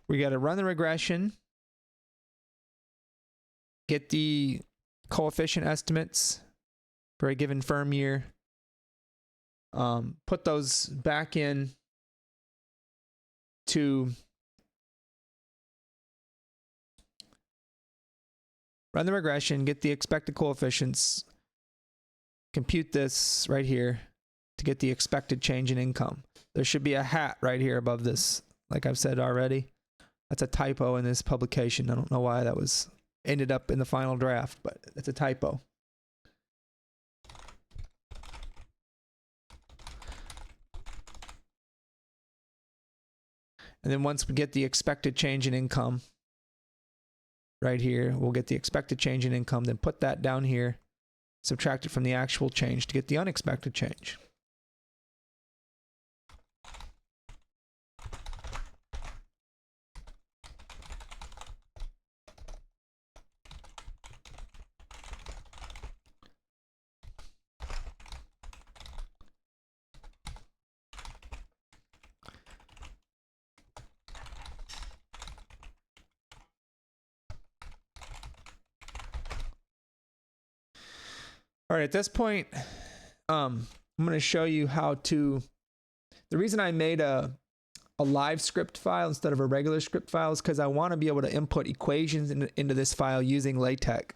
We got to run the regression, get the coefficient estimates for a given firm year, put those back in to run the regression, get the expected coefficients, compute this right here to get the expected change in income. There should be a hat right here above this, like I've said already. That's a typo in this publication. I don't know why that was ended up in the final draft, but it's a typo. And then once we get the expected change in income right here, we'll get the expected change in income, then put that down here, subtract it from the actual change to get the unexpected change. All right, at this point, I'm going to show you how to, the reason I made a live script file instead of a regular script file is because I want to be able to input equations into this file using LaTeX.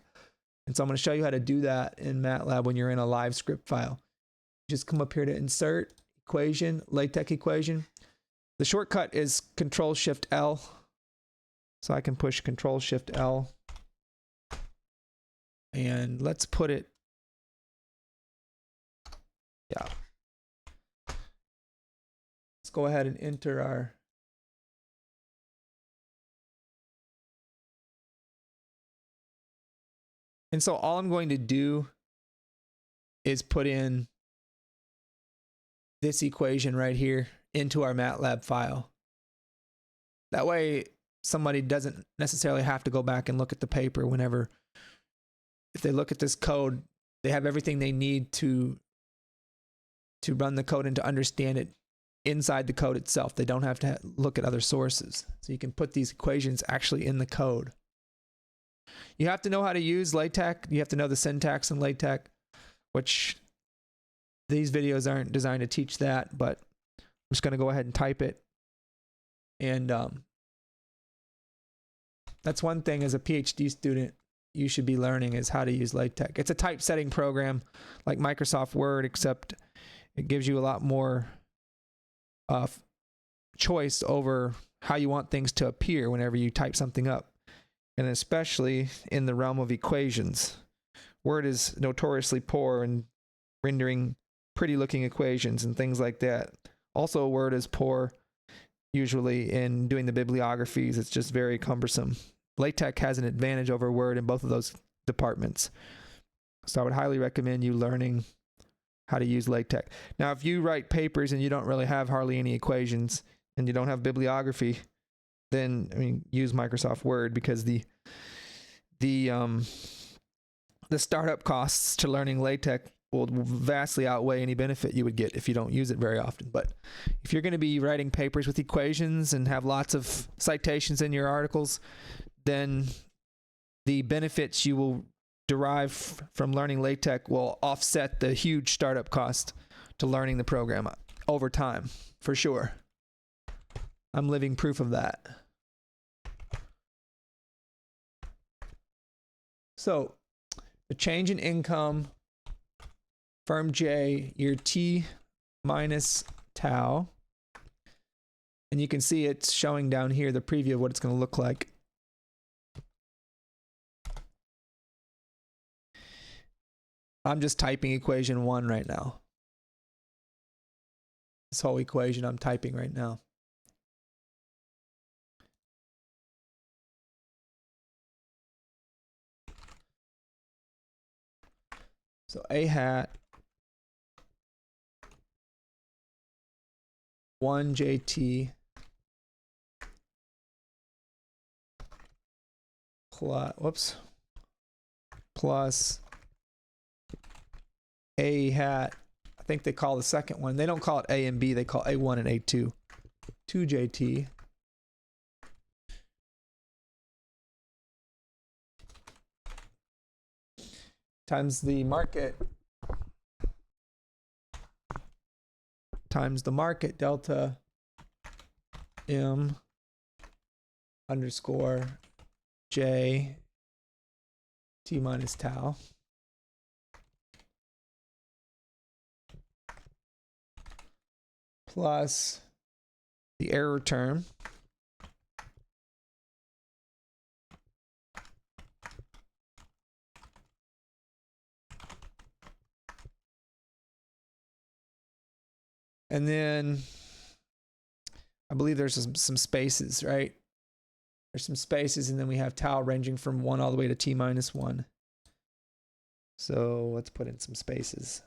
And so I'm going to show you how to do that in Matlab when you're in a live script file. Just come up here to insert, equation, LaTeX equation. The shortcut is Control-Shift-L. So I can push Control-Shift-L. And let's put it, yeah. Let's go ahead and enter our and so all I'm going to do is put in this equation right here into our Matlab file. That way somebody doesn't necessarily have to go back and look at the paper whenever, if they look at this code, they have everything they need to run the code and to understand it inside the code itself. They don't have to look at other sources. So you can put these equations actually in the code. You have to know how to use LaTeX. You have to know the syntax in LaTeX, which these videos aren't designed to teach that, but I'm just going to go ahead and type it. And that's one thing as a PhD student you should be learning is how to use LaTeX. It's a typesetting program like Microsoft Word, except it gives you a lot more choice over how you want things to appear whenever you type something up. And especially in the realm of equations. Word is notoriously poor in rendering pretty looking equations and things like that. Also, Word is poor usually in doing the bibliographies. It's just very cumbersome. LaTeX has an advantage over Word in both of those departments. So I would highly recommend you learning how to use LaTeX. Now, if you write papers and you don't really have hardly any equations and you don't have bibliography, then use Microsoft Word, because the startup costs to learning LaTeX will vastly outweigh any benefit you would get if you don't use it very often. But if you're going to be writing papers with equations and have lots of citations in your articles, then the benefits you will derive from learning LaTeX will offset the huge startup cost to learning the program over time, for sure. I'm living proof of that. So the change in income, firm J, year T minus tau. And you can see it's showing down here the preview of what it's going to look like. I'm just typing equation 1 right now. This whole equation I'm typing right now. So A hat 1 JT plus A hat, I think they call the second one, they don't call it A and B, they call A1 and A2, 2JT times the market delta M underscore J T minus tau plus the error term and then I believe there's some spaces, right? There's some spaces, and then we have tau ranging from 1 all the way to T minus 1. So let's put in some spaces.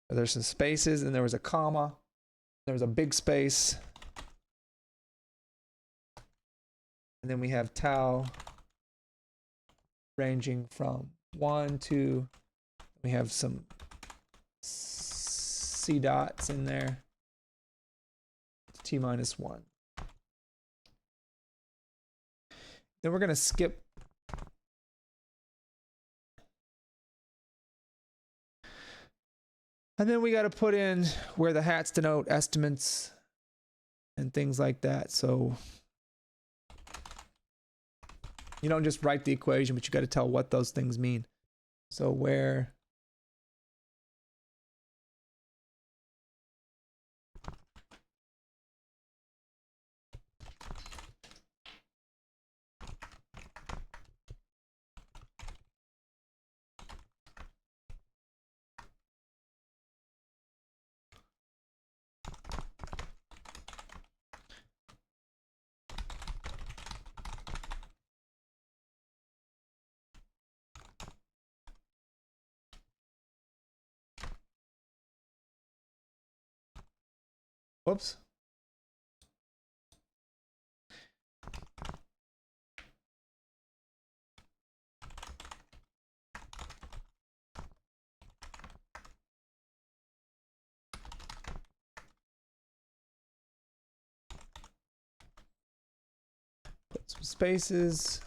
There's some spaces, and there was a comma. There was a big space. And then we have tau ranging from 1 to, we have some C dots in there, T minus 1. Then we're going to skip and then we got to put in where the hats denote estimates and things like that. So you don't just write the equation, but you got to tell what those things mean. So where whoops. Put some spaces.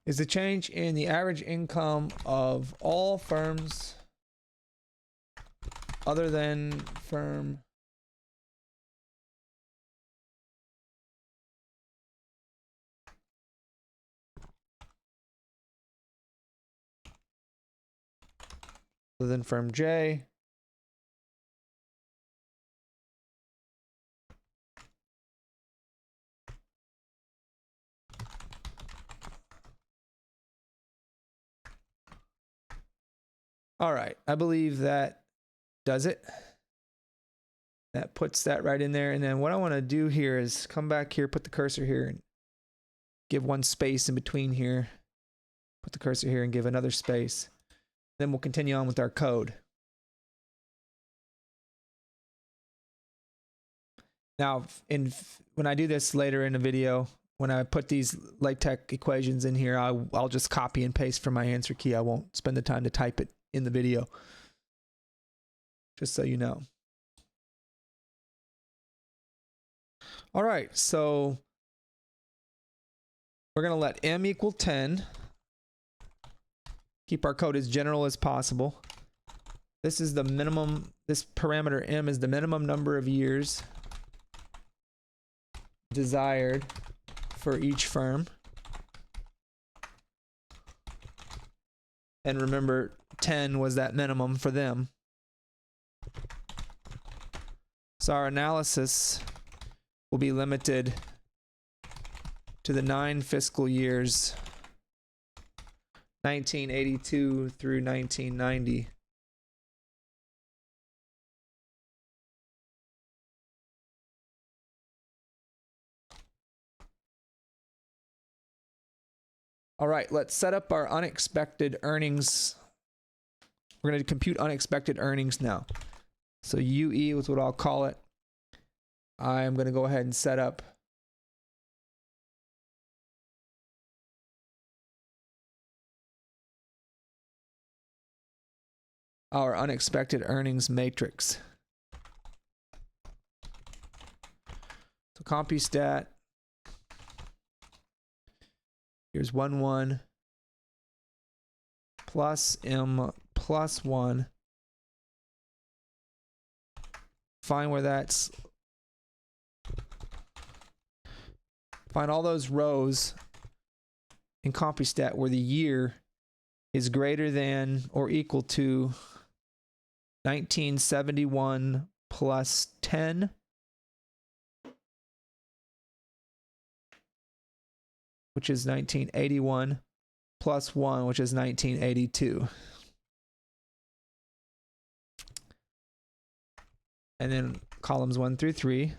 Is the change in the average income of all firms other than firm J. All right, I believe that does it. That puts that right in there. And then what I want to do here is come back here, put the cursor here, and give one space in between here. Put the cursor here and give another space. Then we'll continue on with our code. Now, when I do this later in the video, when I put these LaTeX equations in here, I'll just copy and paste from my answer key. I won't spend the time to type it in the video. Just so you know. All right, so we're going to let m equal 10. Keep our code as general as possible. This is the minimum, this parameter m is the minimum number of years desired for each firm. And remember, 10 was that minimum for them. So our analysis will be limited to the 9 fiscal years, 1982 through 1990. All right, let's set up our unexpected earnings. We're going to compute unexpected earnings now. So UE is what I'll call it. I'm going to go ahead and set up our unexpected earnings matrix. So CompuStat. Here's 1, 1 plus m plus 1. Find where that's. Find all those rows in CompuStat where the year is greater than or equal to 1971 plus 10. Which is 1981, plus 1, which is 1982. And then columns 1 through 3.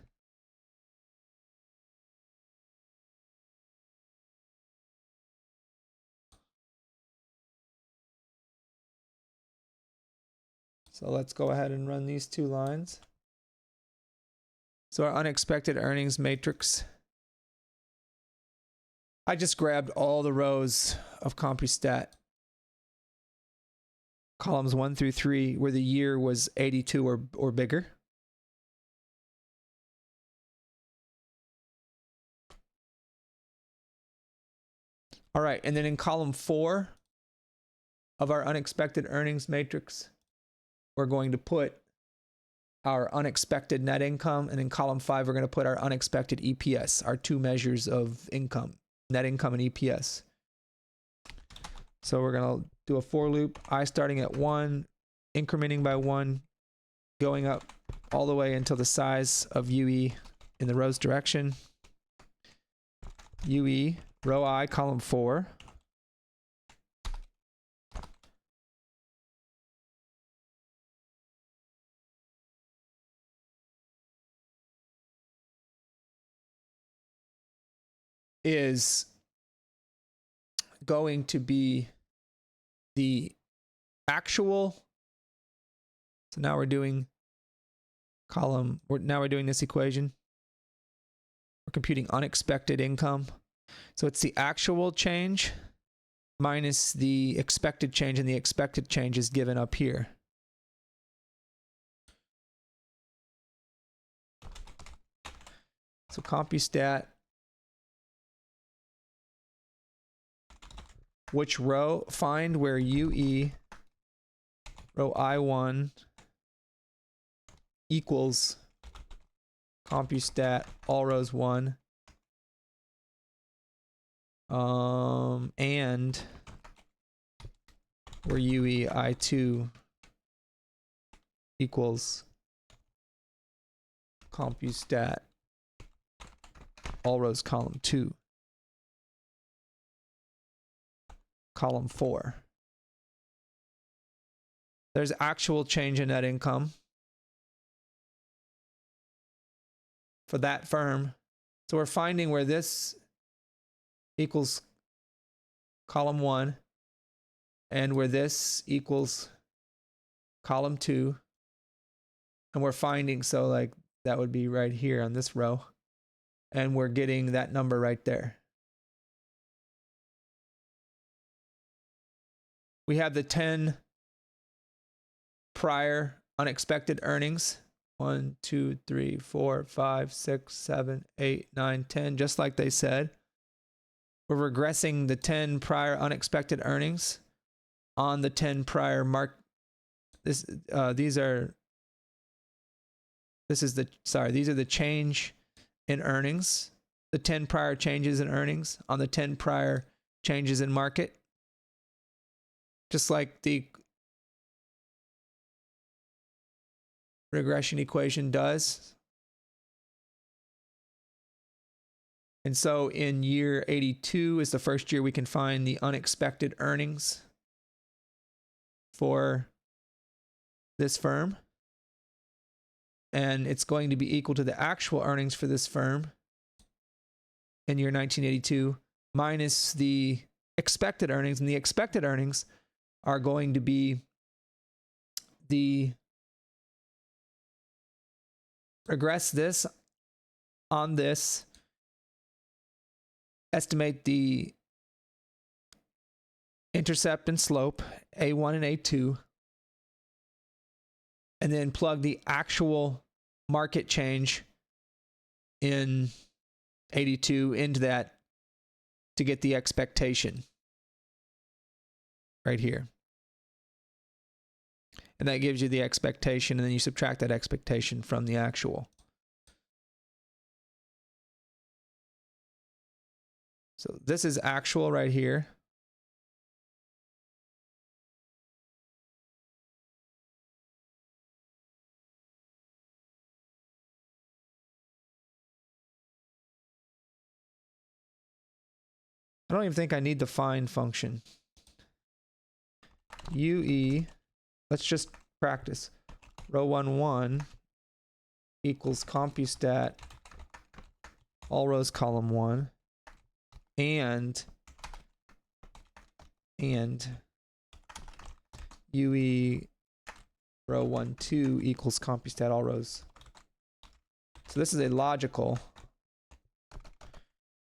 So let's go ahead and run these two lines. So our unexpected earnings matrix. I just grabbed all the rows of CompuStat, columns 1 through 3, where the year was 82 or bigger. All right, and then in column 4 of our unexpected earnings matrix, we're going to put our unexpected net income, and in column 5, we're going to put our unexpected EPS, our two measures of income. Net income and EPS. So we're going to do a for loop, I starting at 1, incrementing by 1, going up all the way until the size of UE in the row's direction. UE, row I, column 4. Is going to be the actual. So now we're doing column, now we're doing this equation. We're computing unexpected income. So it's the actual change minus the expected change, and the expected change is given up here. So CompuStat, which row, find where UE, row I1, equals CompuStat, all rows 1, and where UE I2 equals CompuStat, all rows column 2. Column 4. There's actual change in net income for that firm. So we're finding where this equals column 1, and where this equals column 2, and we're finding, so like that would be right here on this row, and we're getting that number right there. We have the 10 prior unexpected earnings. 1, 2, 3, 4, 5, 6, 7, 8, 9, 10, just like they said. We're regressing the 10 prior unexpected earnings on the 10 prior these are the change in earnings, the 10 prior changes in earnings on the 10 prior changes in market. Just like the regression equation does. And so in year 82 is the first year we can find the unexpected earnings for this firm. And it's going to be equal to the actual earnings for this firm in year 1982 minus the expected earnings. And the expected earnings are going to be the regress this on this, estimate the intercept and slope, A1 and A2, and then plug the actual market change in 82 into that to get the expectation right here. And that gives you the expectation, and then you subtract that expectation from the actual. So this is actual right here. I don't even think I need the find function. UE, let's just practice. Row 1 equals compustat all rows column 1 and UE row 1 2 equals compustat all rows. So this is a logical.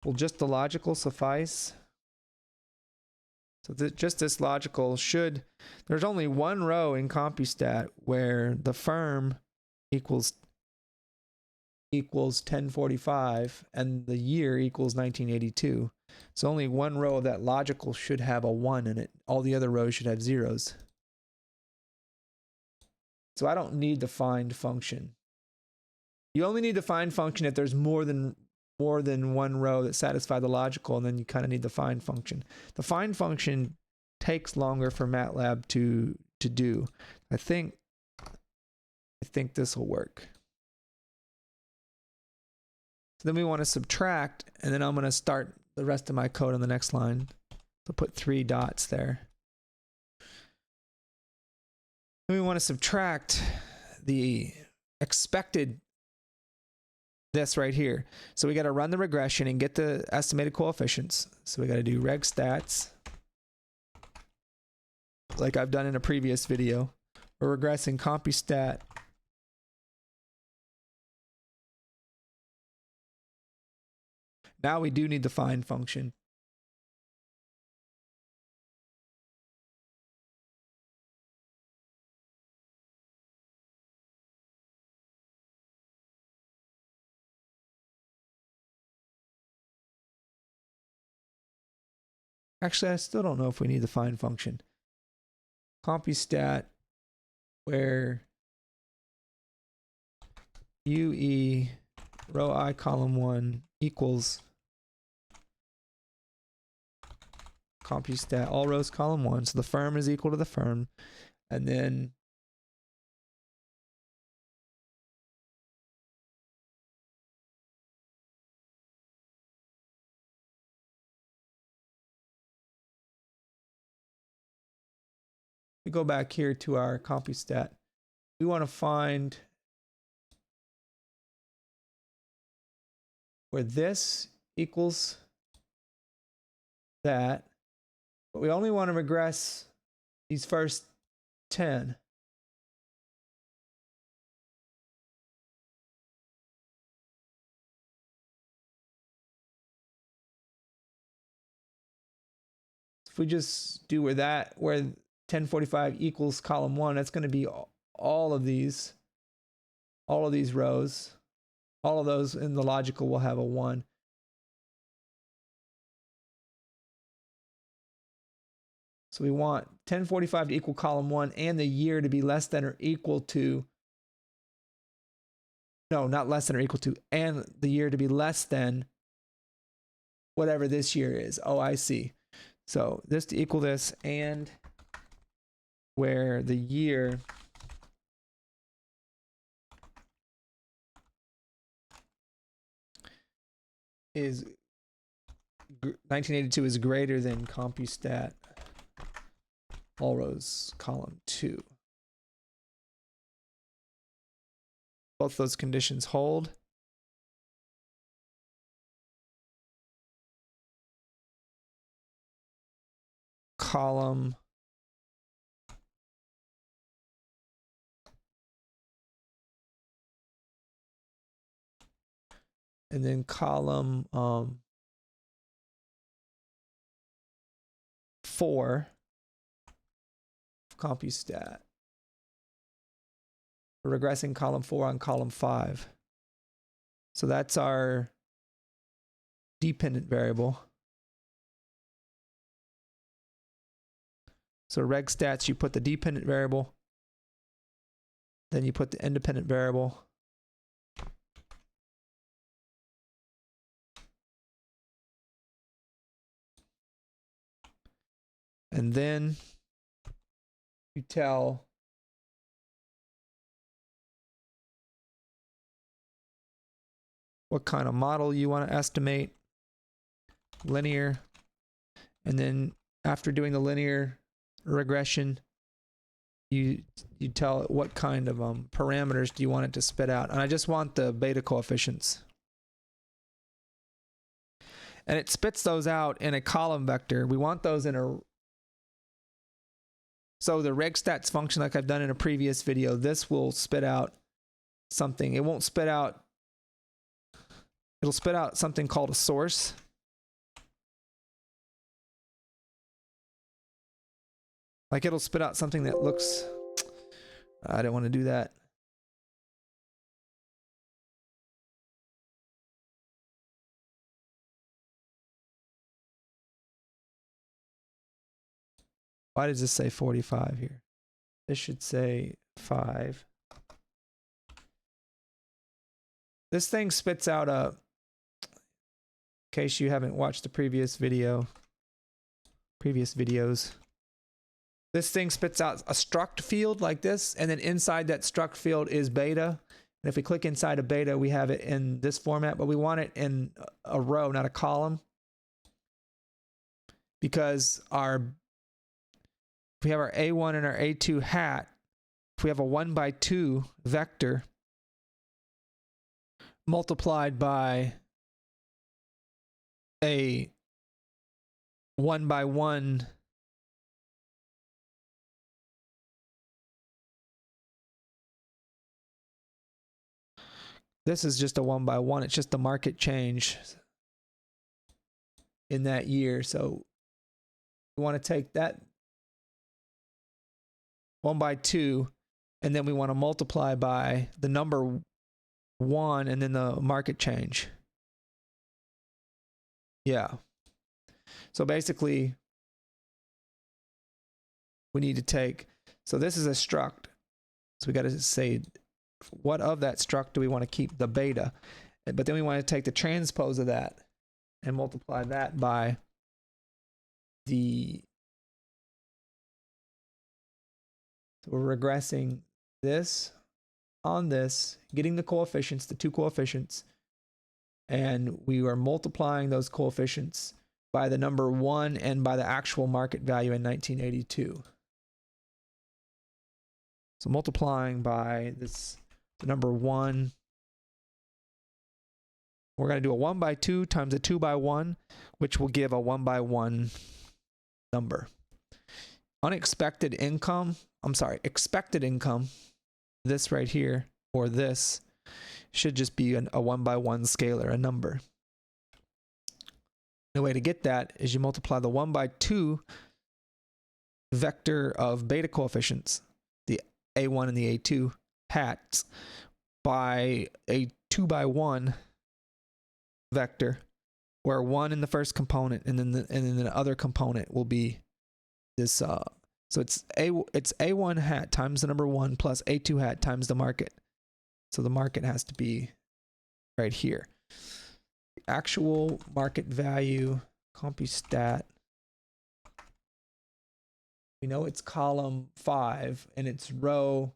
Will just the logical suffice? So just this logical should, there's only one row in compustat where the firm equals 1045 and the year equals 1982. So only one row of that logical should have a 1 in it. All the other rows should have zeros. So I don't need the find function. You only need the find function if there's more than one row that satisfy the logical, and then you kind of need the find function. The find function takes longer for Matlab to do. I think this will work. So then we want to subtract, and then I'm going to start the rest of my code on the next line. So put 3 dots there. Then we want to subtract the expected this right here. So we got to run the regression and get the estimated coefficients. So we got to do reg stats, like I've done in a previous video. We're regressing compustat now we do need the find function. Actually, I still don't know if we need the find function. Compustat where UE row I column 1 equals compustat all rows column 1. So the firm is equal to the firm. And then we go back here to our compustat. We want to find where this equals that, but we only want to regress these first 10. If we just do where 1045 equals column 1, that's going to be all of these rows. All of those in the logical will have a 1. So we want 1045 to equal column 1 and the year to be less than or equal to, no, not less than or equal to, and the year to be less than whatever this year is. Oh, I see. So this to equal this, and where the year is 1982 is greater than compustat all rows column 2. Both those conditions hold. Column and then column 4 compustat. We're regressing column 4 on column 5. So that's our dependent variable. So reg stats, you put the dependent variable, then you put the independent variable. And then you tell what kind of model you want to estimate, linear, and then after doing the linear regression, you tell it what kind of parameters do you want it to spit out. And I just want the beta coefficients. And it spits those out in a column vector. We want those in a... So the regstats function, like I've done in a previous video, this will spit out something. It won't spit out... It'll spit out something called a source. Like it'll spit out something that looks... I don't want to do that. Why does this say 45 here? This should say 5. This thing spits out a... In case you haven't watched the previous videos, this thing spits out a struct field like this, and then inside that struct field is beta. And if we click inside a beta, we have it in this format, but we want it in a row, not a column. Because if we have our A1 and our A2 hat, if we have a 1/2 vector multiplied by a 1/1 this is just a 1/1, it's just the market change in that year. So we want to take that 1/2 and then we want to multiply by the number 1 and then the market change. Yeah. So basically, we need to take, so this is a struct. So we got to say, what of that struct do we want to keep? The beta. But then we want to take the transpose of that and multiply that by the, so we're regressing this on this, getting the coefficients, the two coefficients, and we are multiplying those coefficients by the number 1 and by the actual market value in 1982. So multiplying by this, the number 1 We're going to do a 1 by 2 times a 2 by 1, which will give a 1 by 1 number. Expected income, this right here, or this, should just be a 1 by 1 scalar, a number. The way to get that is you multiply the 1 by 2 vector of beta coefficients, the A1 and the A2 hats, by a 2 by 1 vector, where 1 in the first component and then the other component will be this. So it's A1 hat times the number 1 plus A2 hat times the market. So the market has to be right here. The actual market value, CompuStat. We know it's column 5 and it's row.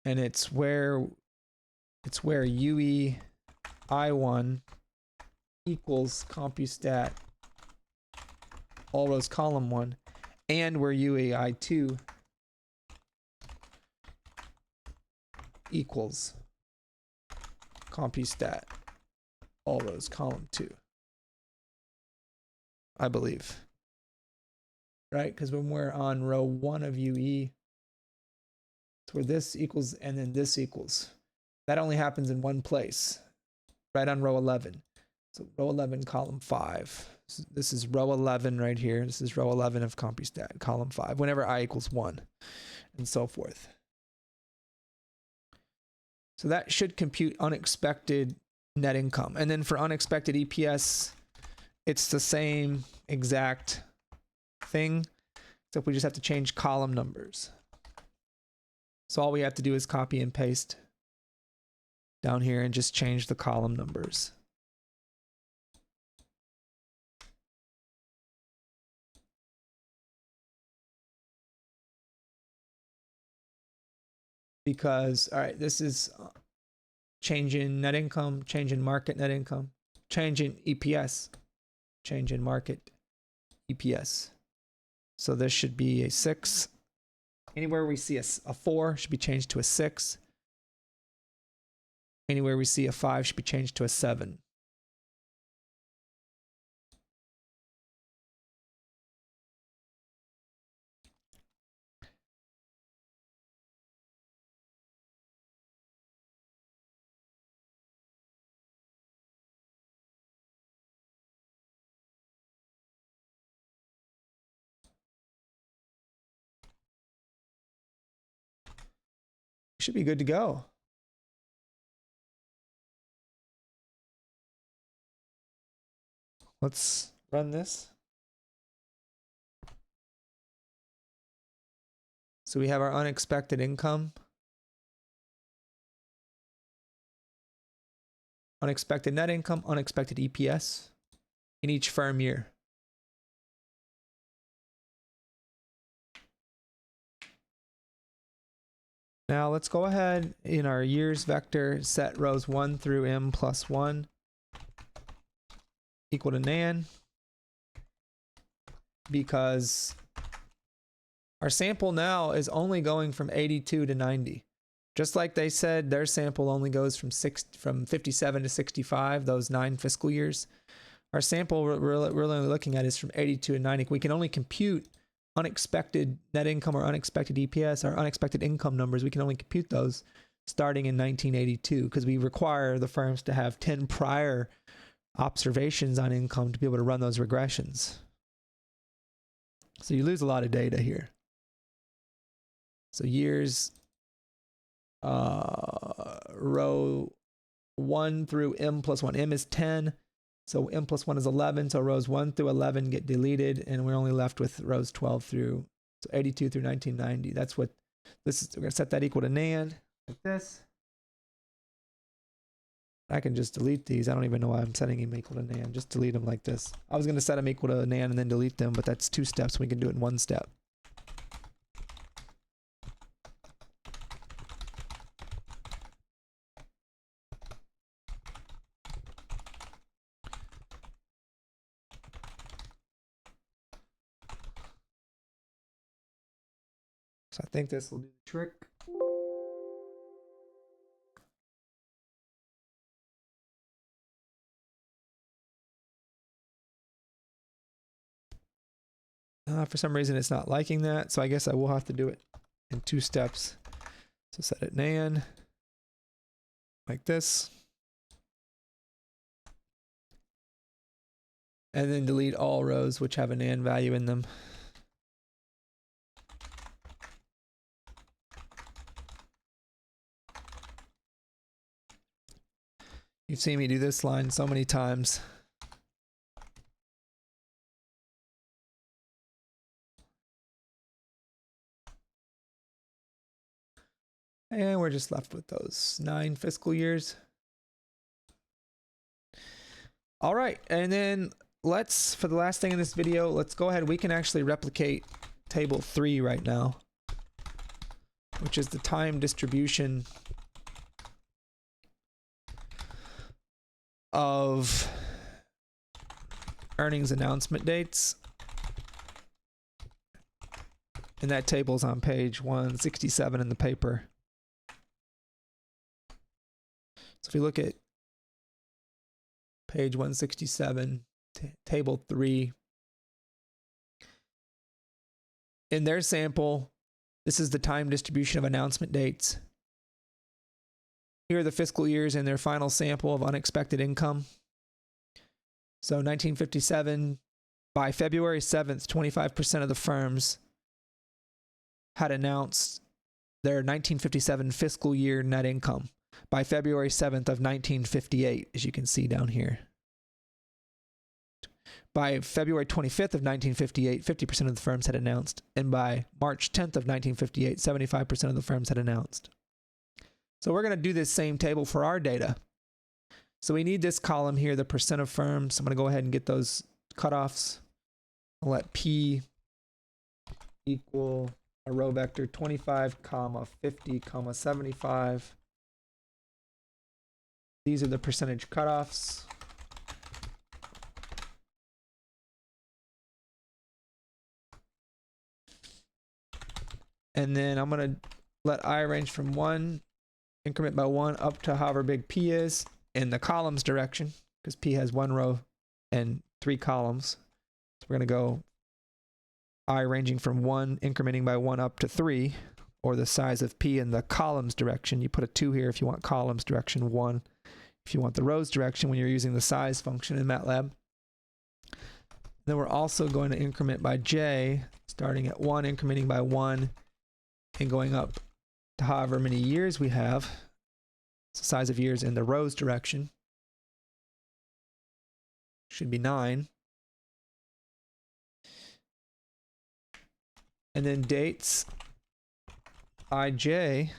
And it's where UE I1 equals CompuStat all rows column 1, and where UE I2 equals CompuStat all rows column 2. I believe. Right? Because when we're on row 1 of UE, it's where this equals and then this equals. That only happens in one place, right on row 11. So row 11, column 5. So this is row 11 right here. This is row 11 of CompuStat, column 5, whenever I equals 1, and so forth. So that should compute unexpected net income. And then for unexpected EPS, it's the same exact thing, except we just have to change column numbers. So all we have to do is copy and paste down here and just change the column numbers. Because, all right, this is change in net income, change in market net income, change in EPS, change in market EPS. So this should be a 6. Anywhere we see a 4 should be changed to a 6. Anywhere we see a 5 should be changed to a 7. Should be good to go. Let's run this. So we have our unexpected income, unexpected net income, unexpected EPS in each firm year. Now let's go ahead in our years vector, set rows 1 through m plus 1 equal to nan, because our sample now is only going from 82 to 90. Just like they said, their sample only goes from 57 to 65, those 9 fiscal years. Our sample we're only looking at is from 82 to 90. We can only compute unexpected net income or unexpected EPS, or unexpected income numbers. We can only compute those starting in 1982, because we require the firms to have 10 prior observations on income to be able to run those regressions. So you lose a lot of data here. So years, row 1 through m plus 1. M is 10. So m plus 1 is 11. So rows 1 through 11 get deleted, and we're only left with rows 12 through, so 82 through 1990. That's what this is. We're going to set that equal to nan, like this. I can just delete these. I don't even know why I'm setting them equal to nan. Just delete them like this. I was going to set them equal to nan and then delete them, but that's 2 steps. We can do it in 1 step. So I think this will do the trick. For some reason, it's not liking that, so I guess I will have to do it in 2 steps. So set it nan, like this. And then delete all rows which have a nan value in them. You've seen me do this line so many times. And we're just left with those 9 fiscal years. All right, and then let's, for the last thing in this video, let's go ahead. We can actually replicate table 3 right now, which is the time distribution of earnings announcement dates. And that table's on page 167 in the paper. So if you look at page 167, table 3, in their sample, this is the time distribution of announcement dates. Here are the fiscal years in their final sample of unexpected income. So 1957, by February 7th, 25% of the firms had announced their 1957 fiscal year net income by February 7th of 1958, as you can see down here. By February 25th of 1958, 50% of the firms had announced, and by March 10th of 1958, 75% of the firms had announced. So we're going to do this same table for our data. So we need this column here, the percent of firms. I'm going to go ahead and get those cutoffs. I'll let P equal a row vector 25, 50, 75. These are the percentage cutoffs. And then I'm going to let I range from 1, increment by 1, up to however big P is in the columns direction, because P has 1 row and 3 columns. So we're going to go I ranging from 1, incrementing by 1 up to 3, or the size of P in the columns direction. You put a 2 here if you want columns direction, 1 if you want the rows direction when you're using the size function in Matlab. Then we're also going to increment by J, starting at 1, incrementing by 1, and going up to however many years we have. So size of years in the rows direction should be 9. And then dates ij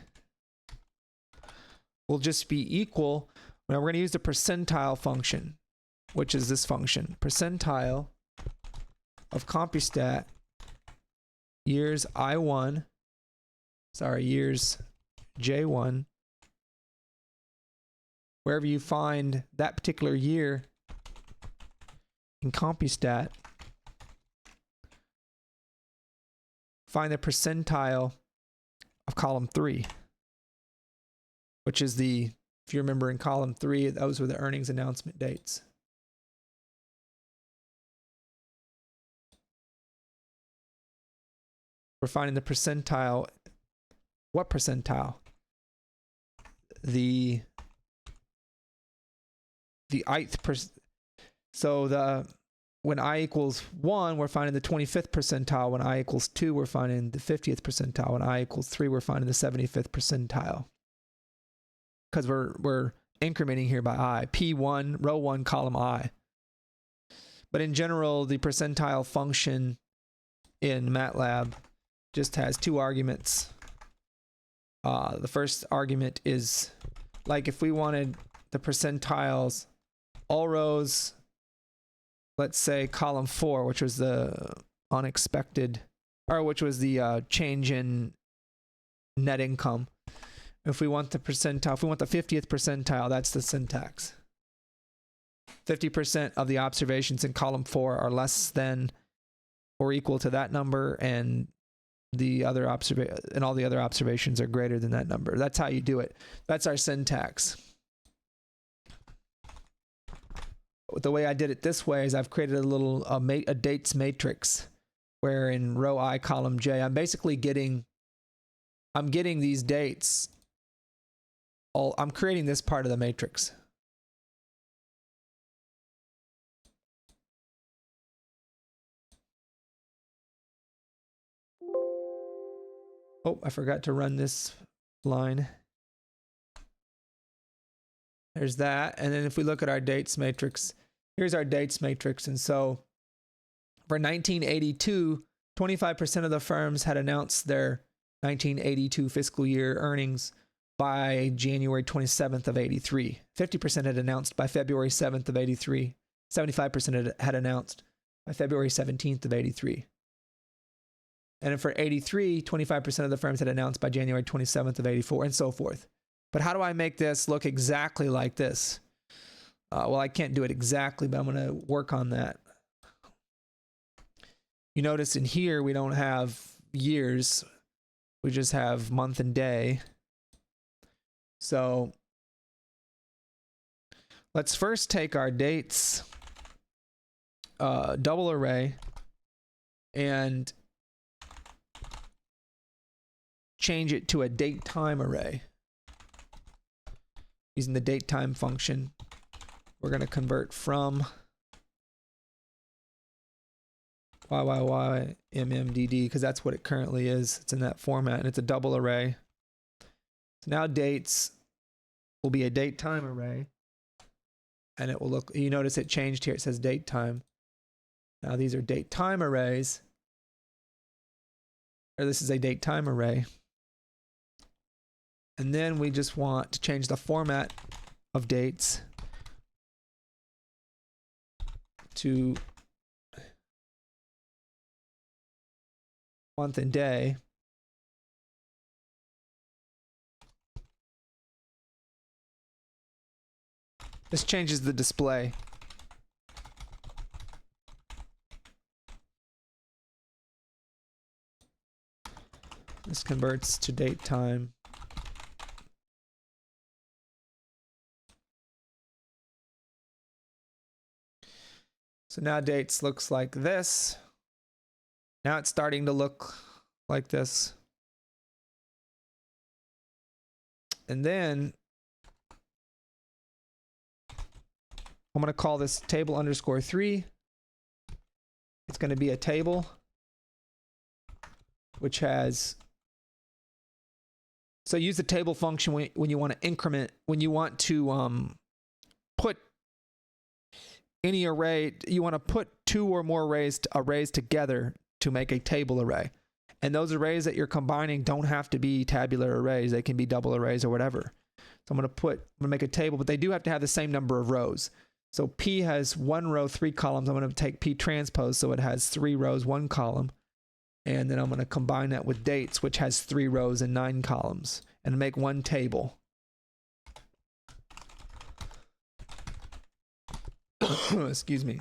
will just be equal. Now we're going to use the percentile function, which is this function, percentile of compustat years I1, years J1, wherever you find that particular year in compustat, find the percentile of column 3, which is the, if you remember in column 3, those were the earnings announcement dates. We're finding the percentile. What percentile? The ith so when I equals 1, we're finding the 25th percentile. When I equals 2, we're finding the 50th percentile. When I equals 3, we're finding the 75th percentile. Because we're incrementing here by I. P1, row 1, column I. But in general, the percentile function in Matlab just has 2 arguments. The first argument is, like, if we wanted the percentiles, all rows, let's say column 4, which was the unexpected, or which was the change in net income. If we want the percentile, if we want the 50th percentile, that's the syntax. 50% of the observations in column 4 are less than or equal to that number, and the other all the other observations are greater than that number. That's how you do it. That's our syntax. The way I did it this way is I've created a little a dates matrix where in row I, column J, I'm basically getting these dates. I'm creating this part of the matrix. Oh, I forgot to run this line. There's that. And then if we look at our dates matrix, here's our dates matrix. And so for 1982, 25% of the firms had announced their 1982 fiscal year earnings by January 27th of 83. 50% had announced by February 7th of 83. 75% had announced by February 17th of 83. And for 83, 25% of the firms had announced by January 27th of 84, and so forth. But how do I make this look exactly like this? Well, I can't do it exactly, but I'm going to work on that. You notice in here, we don't have years. We just have month and day. So let's first take our dates double array and change it to a date time array. Using the date time function, we're going to convert from YYYMMDD because that's what it currently is. It's in that format and it's a double array. So now dates will be a date time array and it will look, you notice it changed here. It says date time. Now these are date time arrays, or this is a date time array. And then we just want to change the format of dates to month and day. This changes the display. This converts to date time. So now dates looks like this. Now it's starting to look like this. And then I'm going to call this table underscore 3. It's going to be a table which has, so use the table function when you want to increment, when you want to put any array, you want to put two or more arrays together to make a table array. And those arrays that you're combining don't have to be tabular arrays. They can be double arrays or whatever. So I'm going to make a table, but they do have to have the same number of rows. So P has 1 row, 3 columns. I'm going to take P transpose, so it has 3 rows, 1 column. And then I'm going to combine that with dates, which has 3 rows and 9 columns, and make one table. Excuse me.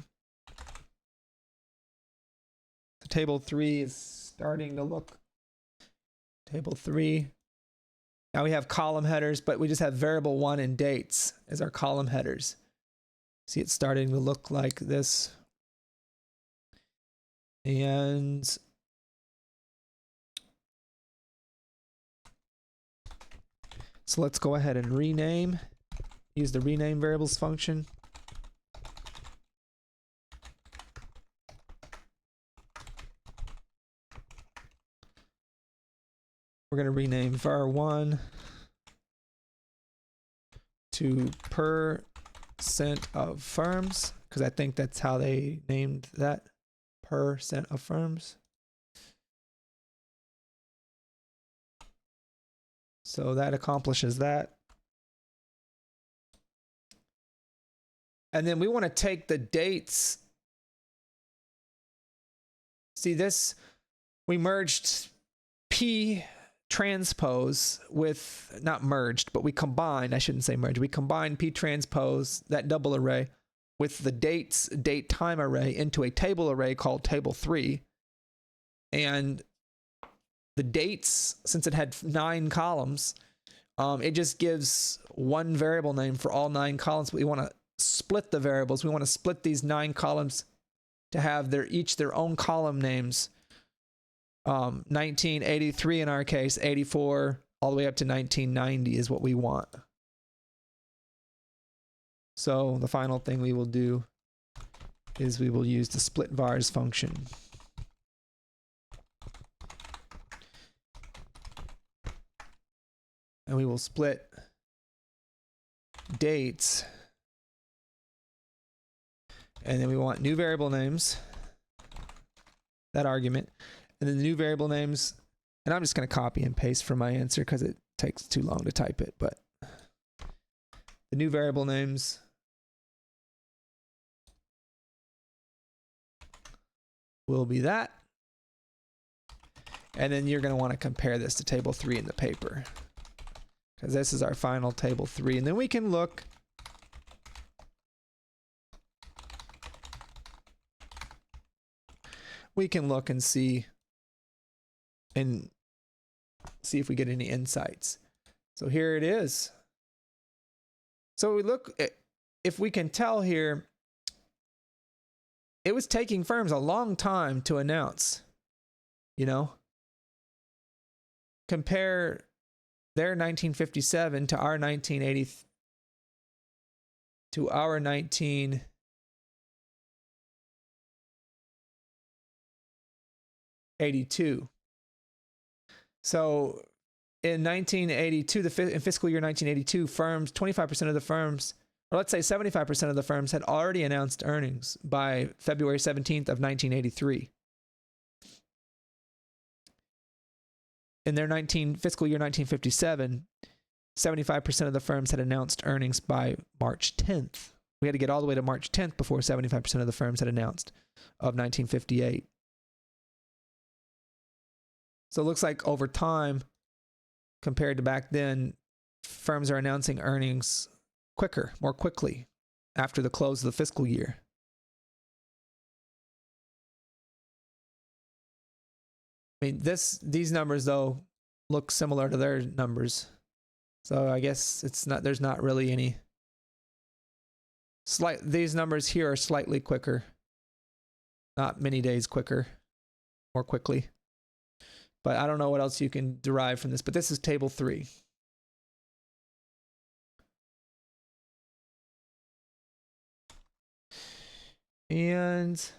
So table 3 is starting to look. Table 3. Now we have column headers, but we just have variable 1 and dates as our column headers. See, it's starting to look like this. And so let's go ahead and rename. Use the rename variables function. We're going to rename var1 to percent of firms, because I think that's how they named that, percent of firms. So that accomplishes that. And then we want to take the dates. See this, we merged P transpose with, not merged, but we combined, I shouldn't say merged, we combined P transpose, that double array, with the dates, date time array into a table array called table 3. And the dates, since it had 9 columns, it just gives one variable name for all 9 columns. But we want to split the variables. We want to split these 9 columns to have each their own column names 1983 in our case, 84, all the way up to 1990 is what we want. So the final thing we will do is we will use the split vars function. And we will split dates. And then we want new variable names, that argument. And then the new variable names, and I'm just going to copy and paste for my answer because it takes too long to type it, but the new variable names will be that. And then you're going to want to compare this to table 3 in the paper, because this is our final table 3. And then we can look and see if we get any insights. So here it is. So we look at, if we can tell here, it was taking firms a long time to announce, you know. Compare their 1957 to our 1980 to our 1982. So in 1982, in fiscal year 1982, firms, 25% of the firms, or let's say 75% of the firms, had already announced earnings by February 17th of 1983. In their fiscal year 1957, 75% of the firms had announced earnings by March 10th. We had to get all the way to March 10th before 75% of the firms had announced of 1958. So it looks like over time, compared to back then, firms are announcing earnings quicker, more quickly, after the close of the fiscal year. I mean, these numbers though look similar to their numbers, so I guess there's not really any these numbers here are slightly quicker, not many days quicker, more quickly. But I don't know what else you can derive from this, but this is table 3. And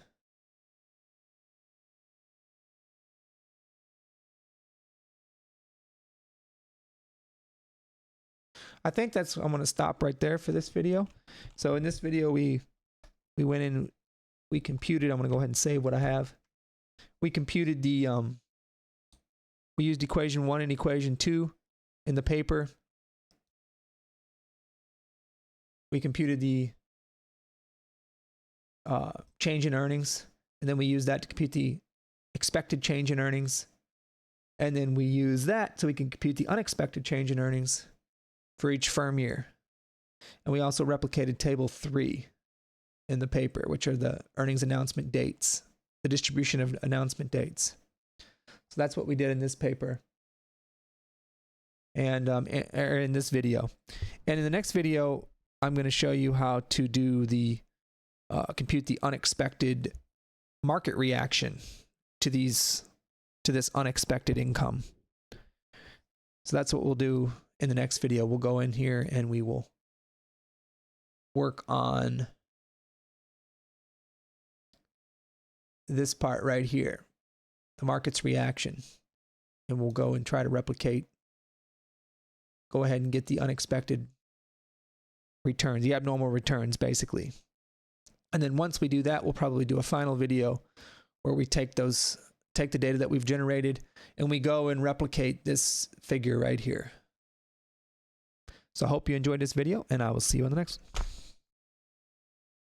I think I'm going to stop right there for this video. So in this video, we went in, we computed, I'm going to go ahead and save what I have. We computed the, we used equation 1 and equation 2 in the paper. We computed the change in earnings, and then we used that to compute the expected change in earnings. And then we use that so we can compute the unexpected change in earnings for each firm year. And we also replicated table 3 in the paper, which are the earnings announcement dates, the distribution of announcement dates. So that's what we did in this paper and in this video. And in the next video, I'm going to show you how to do the compute the unexpected market reaction to this unexpected income. So that's what we'll do in the next video. We'll go in here and we will work on this part right here, the market's reaction, and we'll go and try to replicate, go ahead and get the unexpected returns, the abnormal returns basically. And then once we do that, we'll probably do a final video where we take the data that we've generated and we go and replicate this figure right here. So I hope you enjoyed this video, and I will see you on the next one.